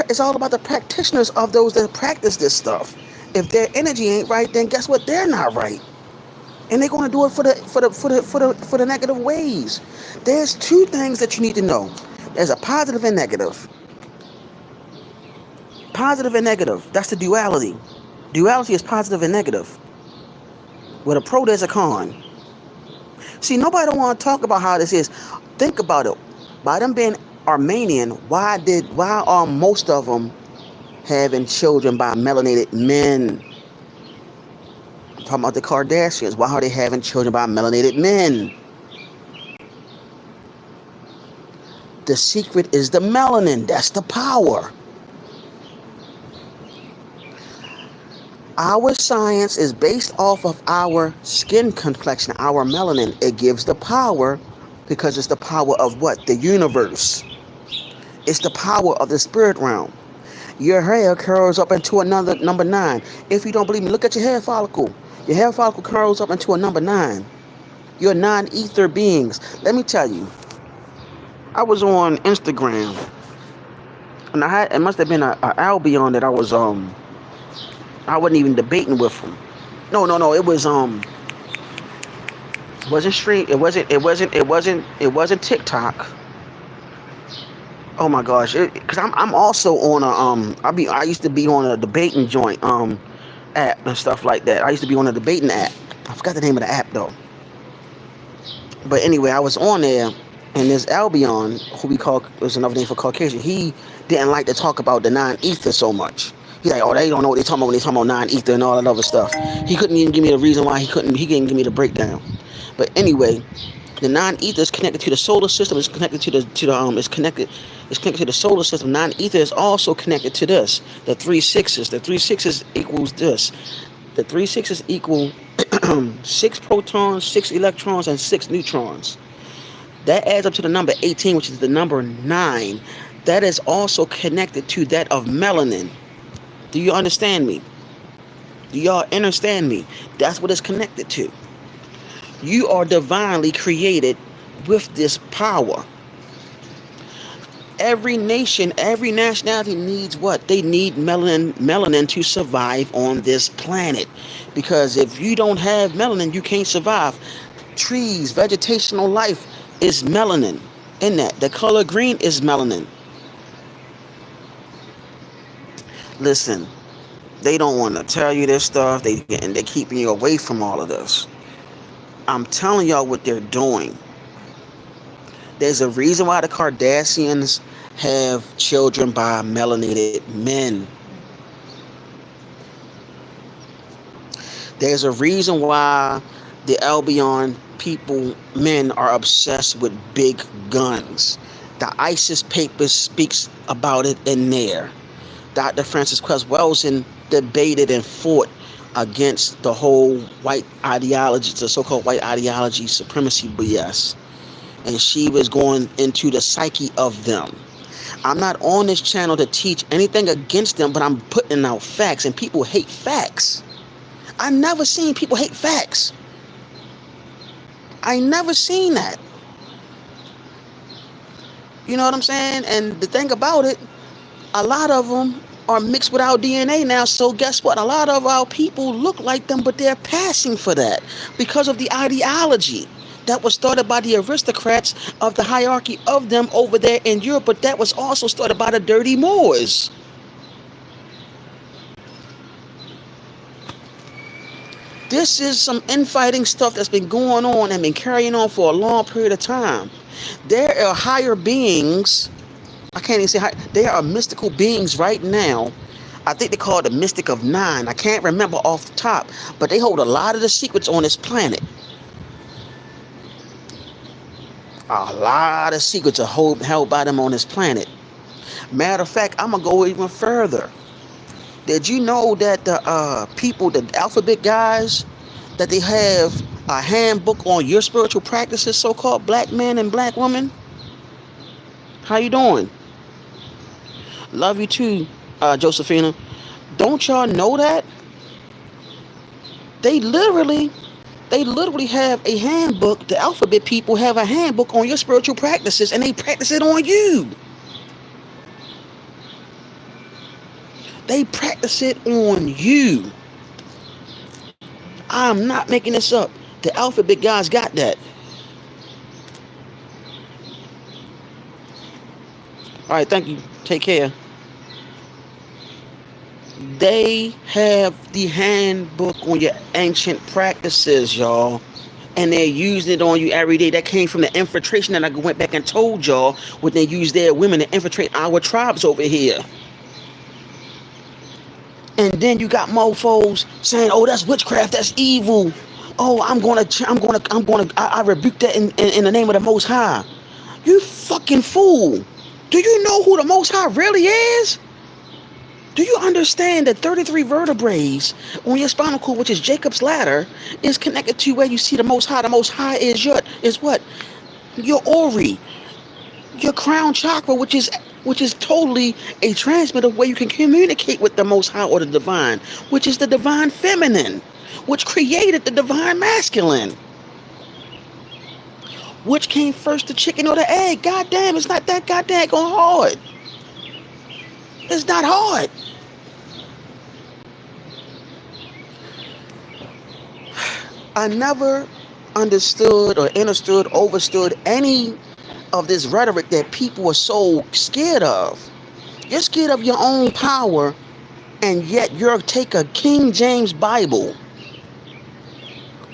It's all about the practitioners of those that practice this stuff. If their energy ain't right, then guess what? They're not right. And they're going to do it for the negative ways. There's two things that you need to know. There's a positive and negative. Positive and negative. That's the duality. Duality is positive and negative. With a pro, there's a con. See, nobody don't want to talk about how this is. Think about it. By them being Armenian, why are most of them having children by melanated men? I'm talking about the Kardashians. Why are they having children by melanated men? The secret is the melanin. That's the power. Our science is based off of our skin complexion, our melanin. It gives the power because it's the power of what? The universe. It's the power of the spirit realm. Your hair curls up into another number 9. If you don't believe me, look at your hair follicle. Your hair follicle curls up into a number 9. You're non-ether beings. Let me tell you, I was on Instagram, and it must have been a Albion that I wasn't even debating with him. No, it was wasn't stream. It wasn't TikTok. Oh my gosh, because I'm also on a I used to be on a debating joint app and stuff like that. I used to be on a debating app. I forgot the name of the app though. But anyway, I was on there, and this Albion, who we call, was another name for Caucasian, he didn't like to talk about the non-ether so much. He's like, oh, they don't know what they're talking about when they're talking about non-ether and all that other stuff. He couldn't even give me the reason why he didn't give me the breakdown. But anyway, the non-ether is connected to the solar system. It's connected it's connected to the solar system. Non-ether is also connected to this. The 3 6s. The 3 6s equals this. The 3 6s equal 6 protons, 6 electrons, and 6 neutrons. That adds up to the number 18, which is the number 9. That is also connected to that of melanin. Do you understand me? Do y'all understand me? That's what it's connected to. You are divinely created with this power. Every nation, every nationality needs what? They need melanin to survive on this planet. Because if you don't have melanin, you can't survive. Trees, vegetational life is melanin in that. The color green is melanin. Listen, they don't want to tell you this stuff. They're keeping you away from all of this. I'm telling y'all what they're doing. There's a reason why the Kardashians have children by melanated men. There's a reason why the Albion men are obsessed with big guns. The ISIS paper speaks about it in there. Dr. Frances Cress Welsing debated and fought against the whole white ideology, the so-called white ideology supremacy BS. And she was going into the psyche of them. I'm not on this channel to teach anything against them, but I'm putting out facts, and people hate facts. I never seen people hate facts. I never seen that. You know what I'm saying? And the thing about it, a lot of them are mixed with our DNA now, so guess what? A lot of our people look like them, but they're passing for that because of the ideology that was started by the aristocrats of the hierarchy of them over there in Europe, but that was also started by the dirty Moors. This is some infighting stuff that's been going on and been carrying on for a long period of time. There are higher beings. I can't even say high. There are mystical beings right now. I think they call it the Mystic of Nine. I can't remember off the top, but they hold a lot of the secrets on this planet. A lot of secrets are held by them on this planet. Matter of fact, I'm going to go even further. Did you know that the people, the alphabet guys, that they have a handbook on your spiritual practices, so-called black men and black women? How you doing? Love you too, Josephina. Don't y'all know that? They literally have a handbook. The alphabet people have a handbook on your spiritual practices, and they practice it on you. They practice it on you. I'm not making this up. The The alphabet guys got that. All right, thank you. Take care. They have the handbook on your ancient practices, y'all. And they're using it on you every day. That came from the infiltration that I went back and told y'all when they used their women to infiltrate our tribes over here. And then you got mofos saying, "Oh, that's witchcraft. That's evil. Oh, I rebuke that in the name of the Most High." You fucking fool. Do you know who the Most High really is? Do you understand that 33 vertebrae on your spinal cord, which is Jacob's ladder, is connected to where you see the Most High? The Most High is what? Your Ori, your crown chakra, which is totally a transmitter where you can communicate with the Most High or the divine, which is the divine feminine, which created the divine masculine. Which came first, the chicken or the egg? Goddamn, it's not that goddamn hard. It's not hard. I never understood any of this rhetoric that people are so scared of. You're scared of your own power, and yet you'll take a King James Bible,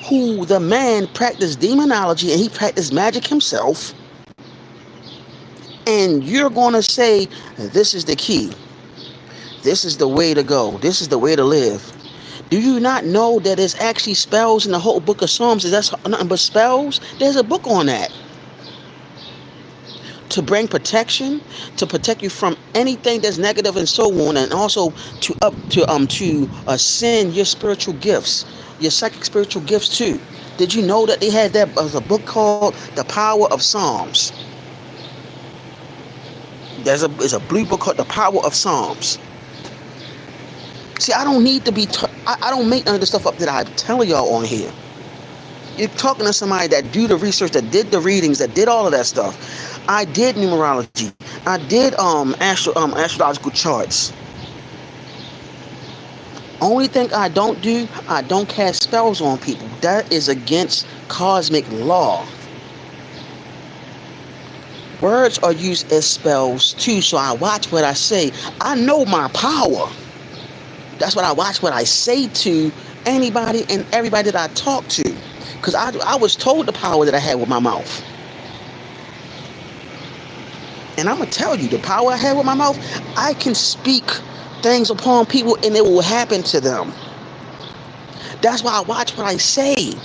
who the man practiced demonology and he practiced magic himself, and you're going to say, this is the key. This is the way to go. This is the way to live. Do you not know that there's actually spells in the whole book of Psalms? That's nothing but spells? There's a book on that. To bring protection, to protect you from anything that's negative and so on, and also to ascend your spiritual gifts, your psychic spiritual gifts too. Did you know that they had that as a book called The Power of Psalms? There's a blue book called The Power of Psalms. See, I don't need to be, I don't make none of the stuff up that I'm telling y'all on here. You're talking to somebody that do the research, that did the readings, that did all of that stuff. I did numerology. I did astrological charts. Only thing I don't do, I don't cast spells on people. That is against cosmic law. Words are used as spells too, so I watch what I say. I know my power. That's what I watch what I say to anybody and everybody that I talk to. Because I was told the power that I had with my mouth. And I'm going to tell you, the power I have with my mouth, I can speak things upon people and it will happen to them. That's why I watch what I say.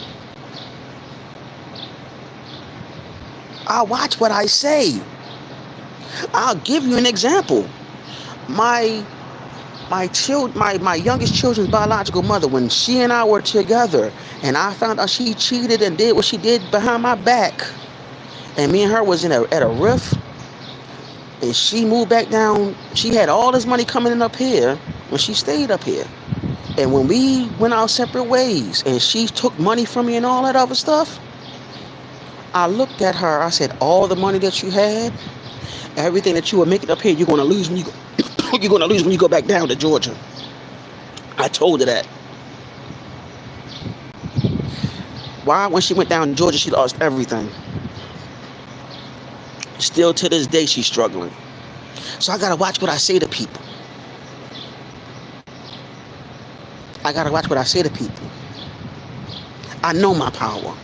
I watch what I say. I'll give you an example. My youngest children's biological mother, when she and I were together, and I found out she cheated and did what she did behind my back, and me and her was at a rift, and she moved back down. She had all this money coming in up here when she stayed up here, and when we went our separate ways, and she took money from me and all that other stuff, I looked at her. I said, all the money that you had, everything that you were making up here, you're going to lose when you go. You're going to lose when you go back down to Georgia. I told her that. Why? When she went down to Georgia, she lost everything. Still to this day, she's struggling. So I got to watch what I say to people. I got to watch what I say to people. I know my power.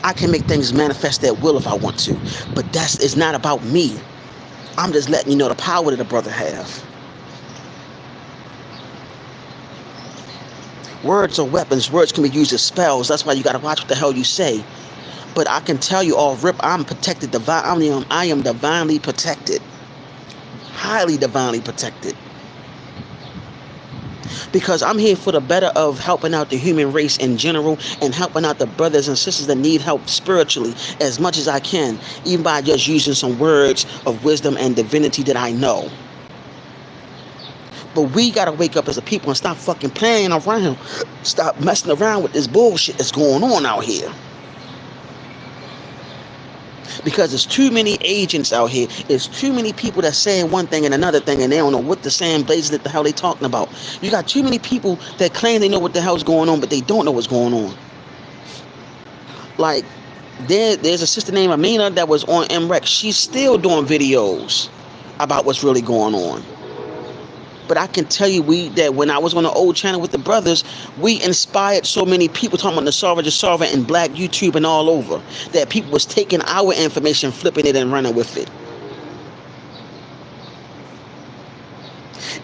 I can make things manifest at will if I want to. But it's not about me. I'm just letting you know the power that the brother have. Words are weapons. Words can be used as spells. That's why you got to watch what the hell you say. But I can tell you all rip, I'm protected. I am divinely protected. Highly divinely protected. Because I'm here for the better of helping out the human race in general and helping out the brothers and sisters that need help spiritually as much as I can, even by just using some words of wisdom and divinity that I know. But we got to wake up as a people and stop fucking playing around. Stop messing around with this bullshit that's going on out here. Because there's too many agents out here. There's too many people that's saying one thing and another thing, and they don't know what the saying blazes that the hell they talking about. You got too many people that claim they know what the hell's going on, but they don't know what's going on. Like, there's a sister named Amina that was on MREC. She's still doing videos about what's really going on. But I can tell you that when I was on the old channel with the brothers, we inspired so many people talking about Nasara and Black YouTube and all over, that people was taking our information, flipping it and running with it.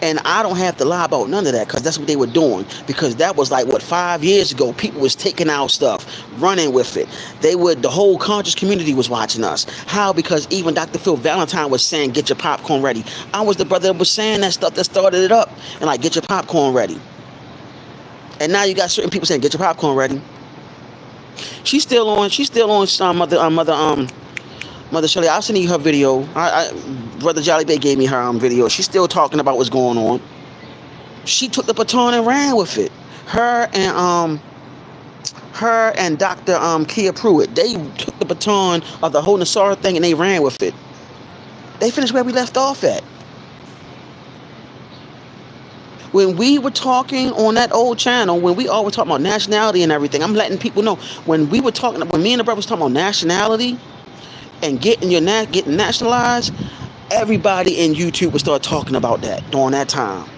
And I don't have to lie about none of that, because that's what they were doing. Because that was like, what, 5 years ago? People was taking our stuff, running with it. The whole conscious community was watching us. How? Because even Dr. Phil Valentine was saying, get your popcorn ready. I was the brother that was saying that stuff, that started it up. And like, get your popcorn ready. And now you got certain people saying, get your popcorn ready. She's still on Mother Shelley. I'll send you her video. Brother Jolly Bay gave me her video. She's still talking about what's going on. She took the baton and ran with it. Her and Dr. Kia Pruitt, they took the baton of the whole Nasara thing and they ran with it. They finished where we left off at. When we were talking on that old channel, when we all were talking about nationality and everything, I'm letting people know, when me and the brother was talking about nationality and getting nationalized, everybody in YouTube would start talking about that during that time.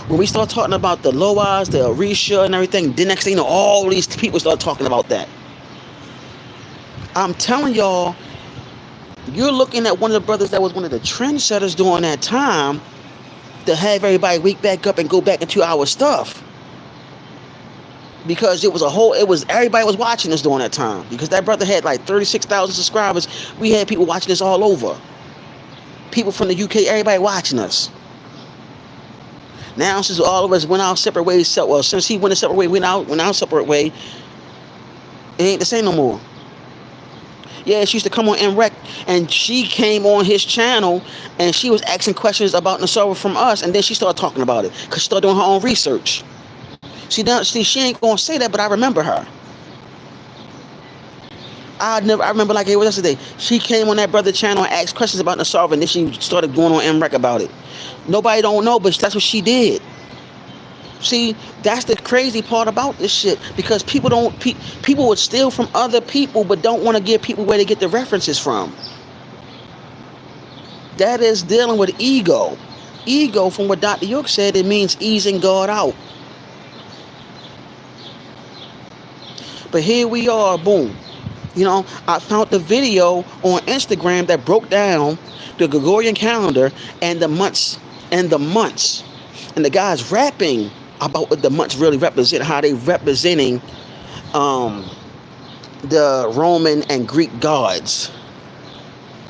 When we start talking about the Loas, the Orisha and everything, the next thing you know, all these people start talking about that. I'm telling y'all, you're looking at one of the brothers that was one of the trendsetters during that time to have everybody wake back up and go back into our stuff. Because everybody was watching us during that time. Because that brother had like 36,000 subscribers. We had people watching us all over. People from the UK, everybody watching us. Now, since all of us went our separate ways, since he went a separate way, went our separate way, it ain't the same no more. Yeah, she used to come on MREC, and she came on his channel, and she was asking questions about Nasara from us, and then she started talking about it, because she started doing her own research. She ain't gonna say that, but I remember her. I remember like it was yesterday. She came on that brother channel and asked questions about Nasara, and then she started going on MREC about it. Nobody don't know, but that's what she did. See, that's the crazy part about this shit, because people would steal from other people, but don't want to give people where they get the references from. That is dealing with ego. Ego, from what Dr. York said, it means easing God out. But here we are, boom. You know, I found the video on Instagram that broke down the Gregorian calendar and the months. And the guy's rapping about what the months really represent, how they representing the Roman and Greek gods.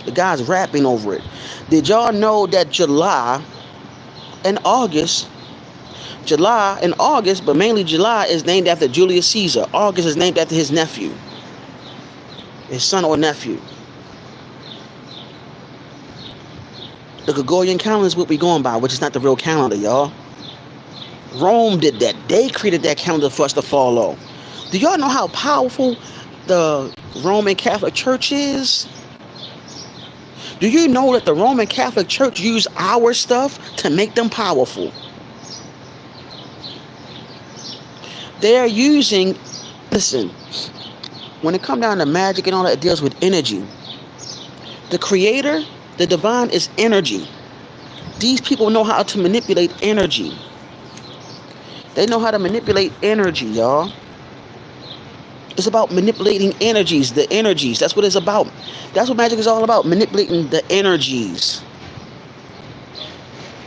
The guy's rapping over it. Did y'all know that July and August, but mainly July, is named after Julius Caesar. August is named after his nephew. His son or nephew. The Gregorian calendar is what we're going by, which is not the real calendar, y'all. Rome did that. They created that calendar for us to follow. Do y'all know how powerful the Roman Catholic Church is? Do you know that the Roman Catholic Church used our stuff to make them powerful? They're using, listen, when it comes down to magic and all that, it deals with energy. The creator, the divine, is energy. These people know how to manipulate energy. They know how to manipulate energy, y'all. It's about manipulating energies, the energies. That's what it's about. That's what magic is all about, manipulating the energies.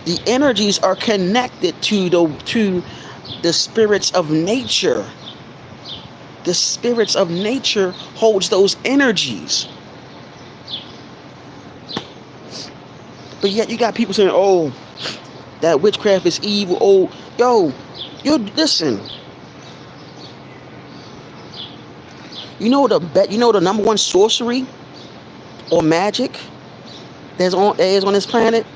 The energies are connected to the spirits of nature. The spirits of nature holds those energies. But yet you got people saying, oh, that witchcraft is evil. Oh, yo, listen. You know the number one sorcery or magic that is on this planet?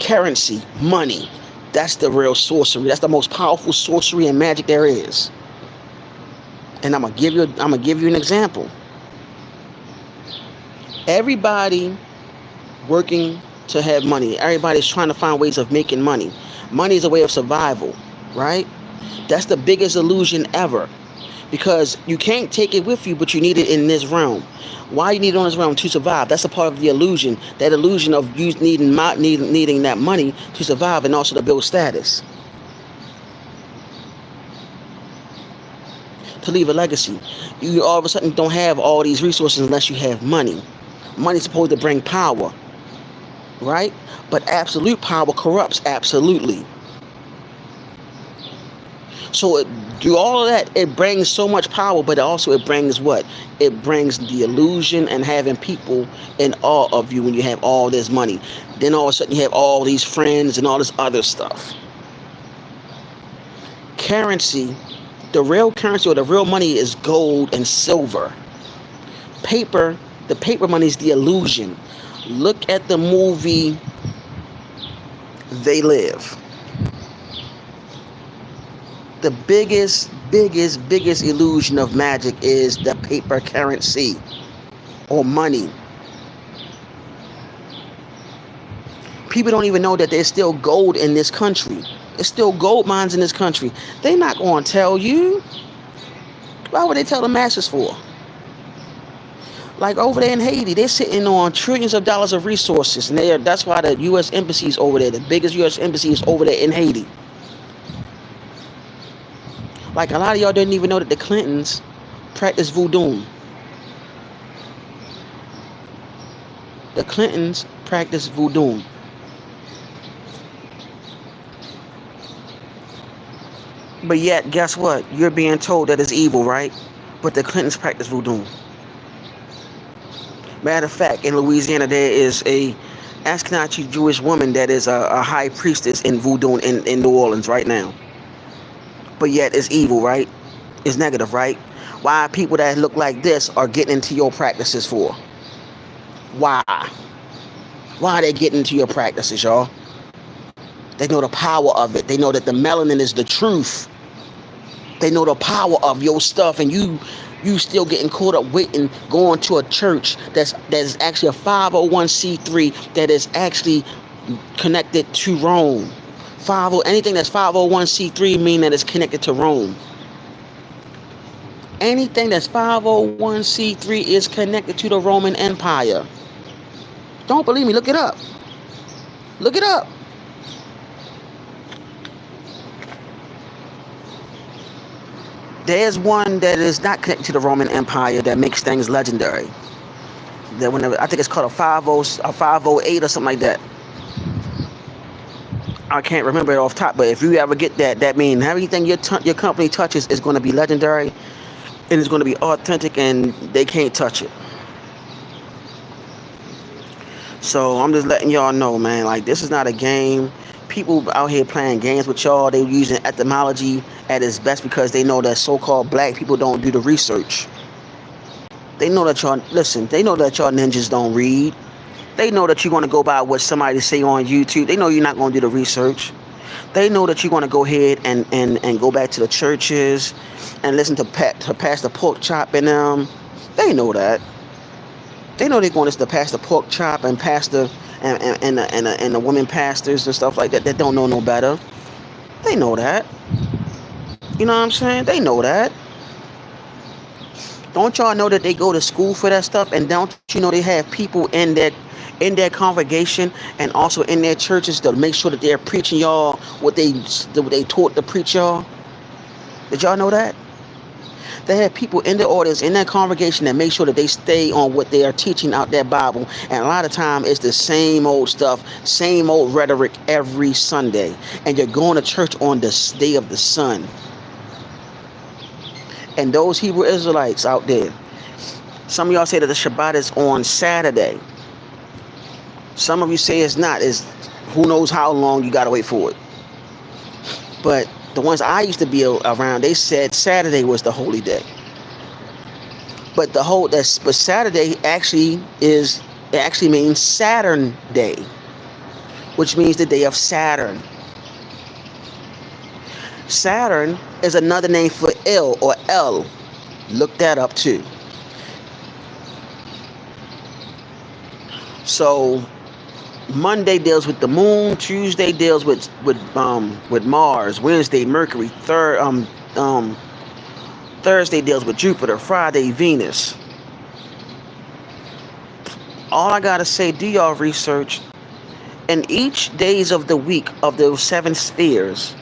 Currency, money. That's the real sorcery. That's the most powerful sorcery and magic there is. And I'm gonna give you an example. Everybody working to have money. Everybody's trying to find ways of making money. Money is a way of survival, right? That's the biggest illusion ever. Because you can't take it with you, but you need it in this realm. Why you need it on this realm? To survive. That's a part of the illusion. That illusion of you needing that money to survive and also to build status. To leave a legacy. You all of a sudden don't have all these resources unless you have money. Money's supposed to bring power, right? But absolute power corrupts absolutely. So through all of that, it brings so much power, but also it brings what? It brings the illusion and having people in awe of you when you have all this money. Then all of a sudden you have all these friends and all this other stuff. Currency, the real currency or the real money is gold and silver. Paper, the paper money is the illusion. Look at the movie They Live. The biggest illusion of magic is the paper currency or money. People don't even know that there's still gold in this country. There's still gold mines in this country. They're not going to tell you. Why would they tell the masses for? Like over there in Haiti, they're sitting on trillions of dollars of resources. And that's why the U.S. embassy is over there. The biggest U.S. embassy is over there in Haiti. Like a lot of y'all didn't even know that the Clintons practice voodoo. The Clintons practice voodoo. But yet, guess what? You're being told that it's evil, right? But the Clintons practice voodoo. Matter of fact, in Louisiana, there is a Ashkenazi Jewish woman that is a high priestess in voodoo in New Orleans right now. But yet it's evil, right? It's negative, right? Why people that look like this are getting into your practices for? Why? Why are they getting into your practices, y'all? They know the power of it. They know that the melanin is the truth. They know the power of your stuff, and you still getting caught up waiting, going to a church that's actually a 501c3 that is actually connected to Rome. Anything that's 501c3 mean that it's connected to Rome. Anything that's 501c3 is connected to the Roman Empire. Don't believe me? Look it up. Look it up. There's one that is not connected to the Roman Empire that makes things legendary. That I think it's called a 508 or something like that. I can't remember it off top, but if you ever get that means everything your company touches is going to be legendary, and it's going to be authentic, and they can't touch it. So I'm just letting y'all know, man. Like, this is not a game. People out here playing games with y'all. They using etymology at its best because they know that so-called black people don't do the research. They know that y'all They know that y'all ninjas don't read. They know that you're going to go by what somebody say on YouTube. They know you're not going to do the research. They know that you're going to go ahead and go back to the churches and listen to Pastor Pork Chop and them. They know that. They know they're going to listen to Pastor Pork Chop and Pastor and the women pastors and stuff like that that don't know no better. They know that. You know what I'm saying? They know that. Don't y'all know that they go to school for that stuff? And don't you know they have people in their congregation and also in their churches to make sure that they're preaching y'all what they taught to preach y'all? Did y'all know that? They have people in the audience, in that congregation, that make sure that they stay on what they are teaching out that Bible. And a lot of time it's the same old stuff, same old rhetoric every Sunday. And you're going to church on the day of the sun. And those Hebrew Israelites out there, some of y'all say that the Shabbat is on Saturday. Some of you say it's not. It's who knows how long you got to wait for it. But the ones I used to be around, they said Saturday was the holy day. But Saturday actually means Saturn Day, which means the day of Saturn. Saturn is another name for El or El. Look that up too. So Monday deals with the moon. Tuesday deals with Mars. Wednesday Mercury. Thursday deals with Jupiter. Friday Venus. All I gotta say, do y'all research. And each days of the week of those 7 spheres,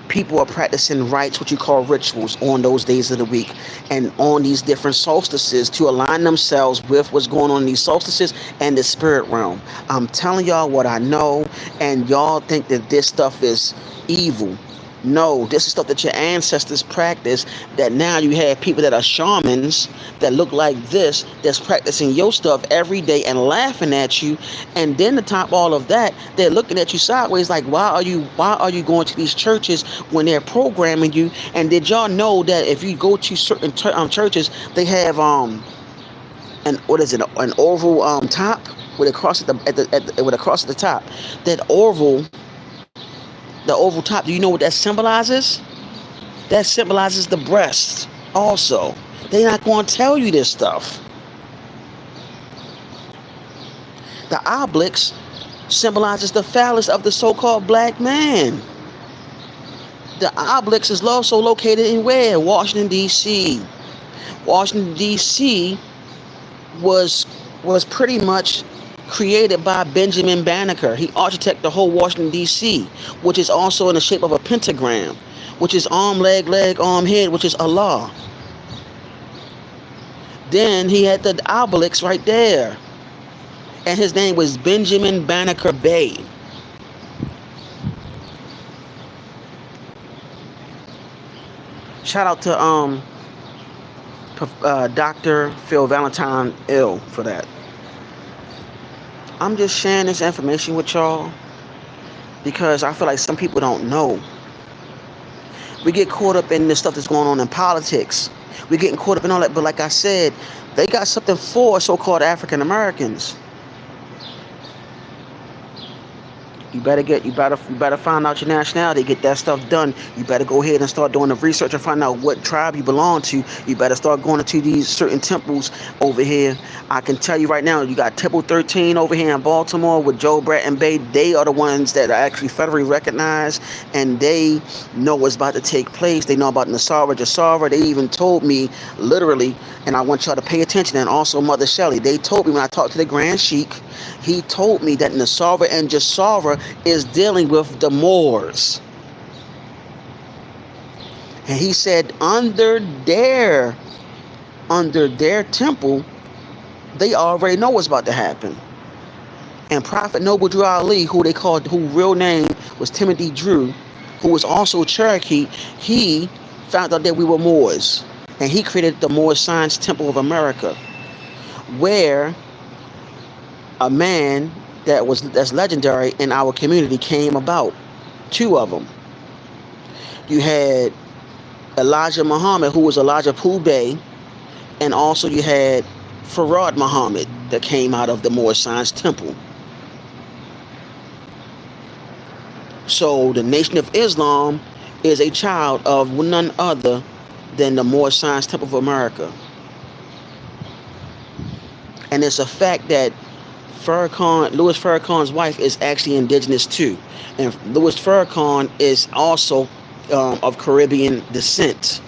people are practicing rites, what you call rituals, on those days of the week and on these different solstices to align themselves with what's going on in these solstices and the spirit realm. I'm telling y'all what I know, and y'all think that this stuff is evil. No, this is stuff that your ancestors practiced, that now you have people that are shamans that look like this, that's practicing your stuff every day and laughing at you. And then to top all of that, they're looking at you sideways like, why are you going to these churches when they're programming you? And did y'all know that if you go to certain churches, they have an oval top with a cross with a cross at the top. That oval, the oval top, do you know what that symbolizes? That symbolizes the breast also. They're not going to tell you this stuff. The obelisk symbolizes the phallus of the so-called black man. The obelisk is also located in where? Washington, D.C. Washington, D.C. was pretty much created by Benjamin Banneker. He architected the whole Washington, D.C., which is also in the shape of a pentagram, which is arm, leg, arm, head, which is Allah. Then he had the obelisk right there, and his name was Benjamin Banneker Bey. Shout out to Dr. Phil Valentine Ill for that. I'm just sharing this information with y'all because I feel like some people don't know. We get caught up in the stuff that's going on in politics. We're getting caught up in all that, but like I said, they got something for so-called African Americans. You better find out your nationality, get that stuff done. You better go ahead and start doing the research and find out what tribe you belong to. You better start going into these certain temples over here. I can tell you right now, you got Temple 13 over here in Baltimore with Joe Bratton Bay. They are the ones that are actually federally recognized, and they know what's about to take place. They know about Nasara Jasara. They even told me literally, and I want y'all to pay attention, and also Mother Shelley. They told me when I talked to the Grand Sheik, he told me that Nasara and Jasara is dealing with the Moors. And he said under their temple, they already know what's about to happen. And Prophet Noble Drew Ali, who real name was Timothy Drew, who was also Cherokee, he found out that we were Moors. And he created the Moor Science Temple of America, where a man that's legendary in our community came about. 2 of them. You had Elijah Muhammad, who was Elijah Pooh Bay, and also you had Farad Muhammad that came out of the Moor Science Temple. So the Nation of Islam is a child of none other than the Moor Science Temple of America. And it's a fact that Louis Farrakhan's wife is actually indigenous too. And Louis Farrakhan is also of Caribbean descent,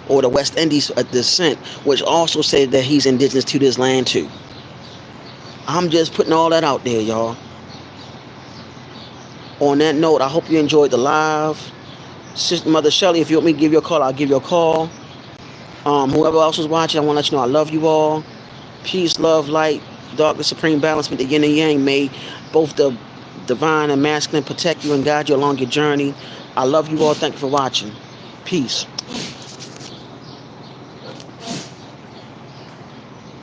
or the West Indies descent, which also said that he's indigenous to this land too. I'm just putting all that out there, y'all. On that note, I hope you enjoyed the live. Sister Mother Shelley, if you want me to give you a call, I'll give you a call. Whoever else was watching, I want to let you know I love you all. Peace, love, light, darkness, supreme balance with the yin and yang. May both the divine and masculine protect you and guide you along your journey. I love you all. Thank you for watching. Peace.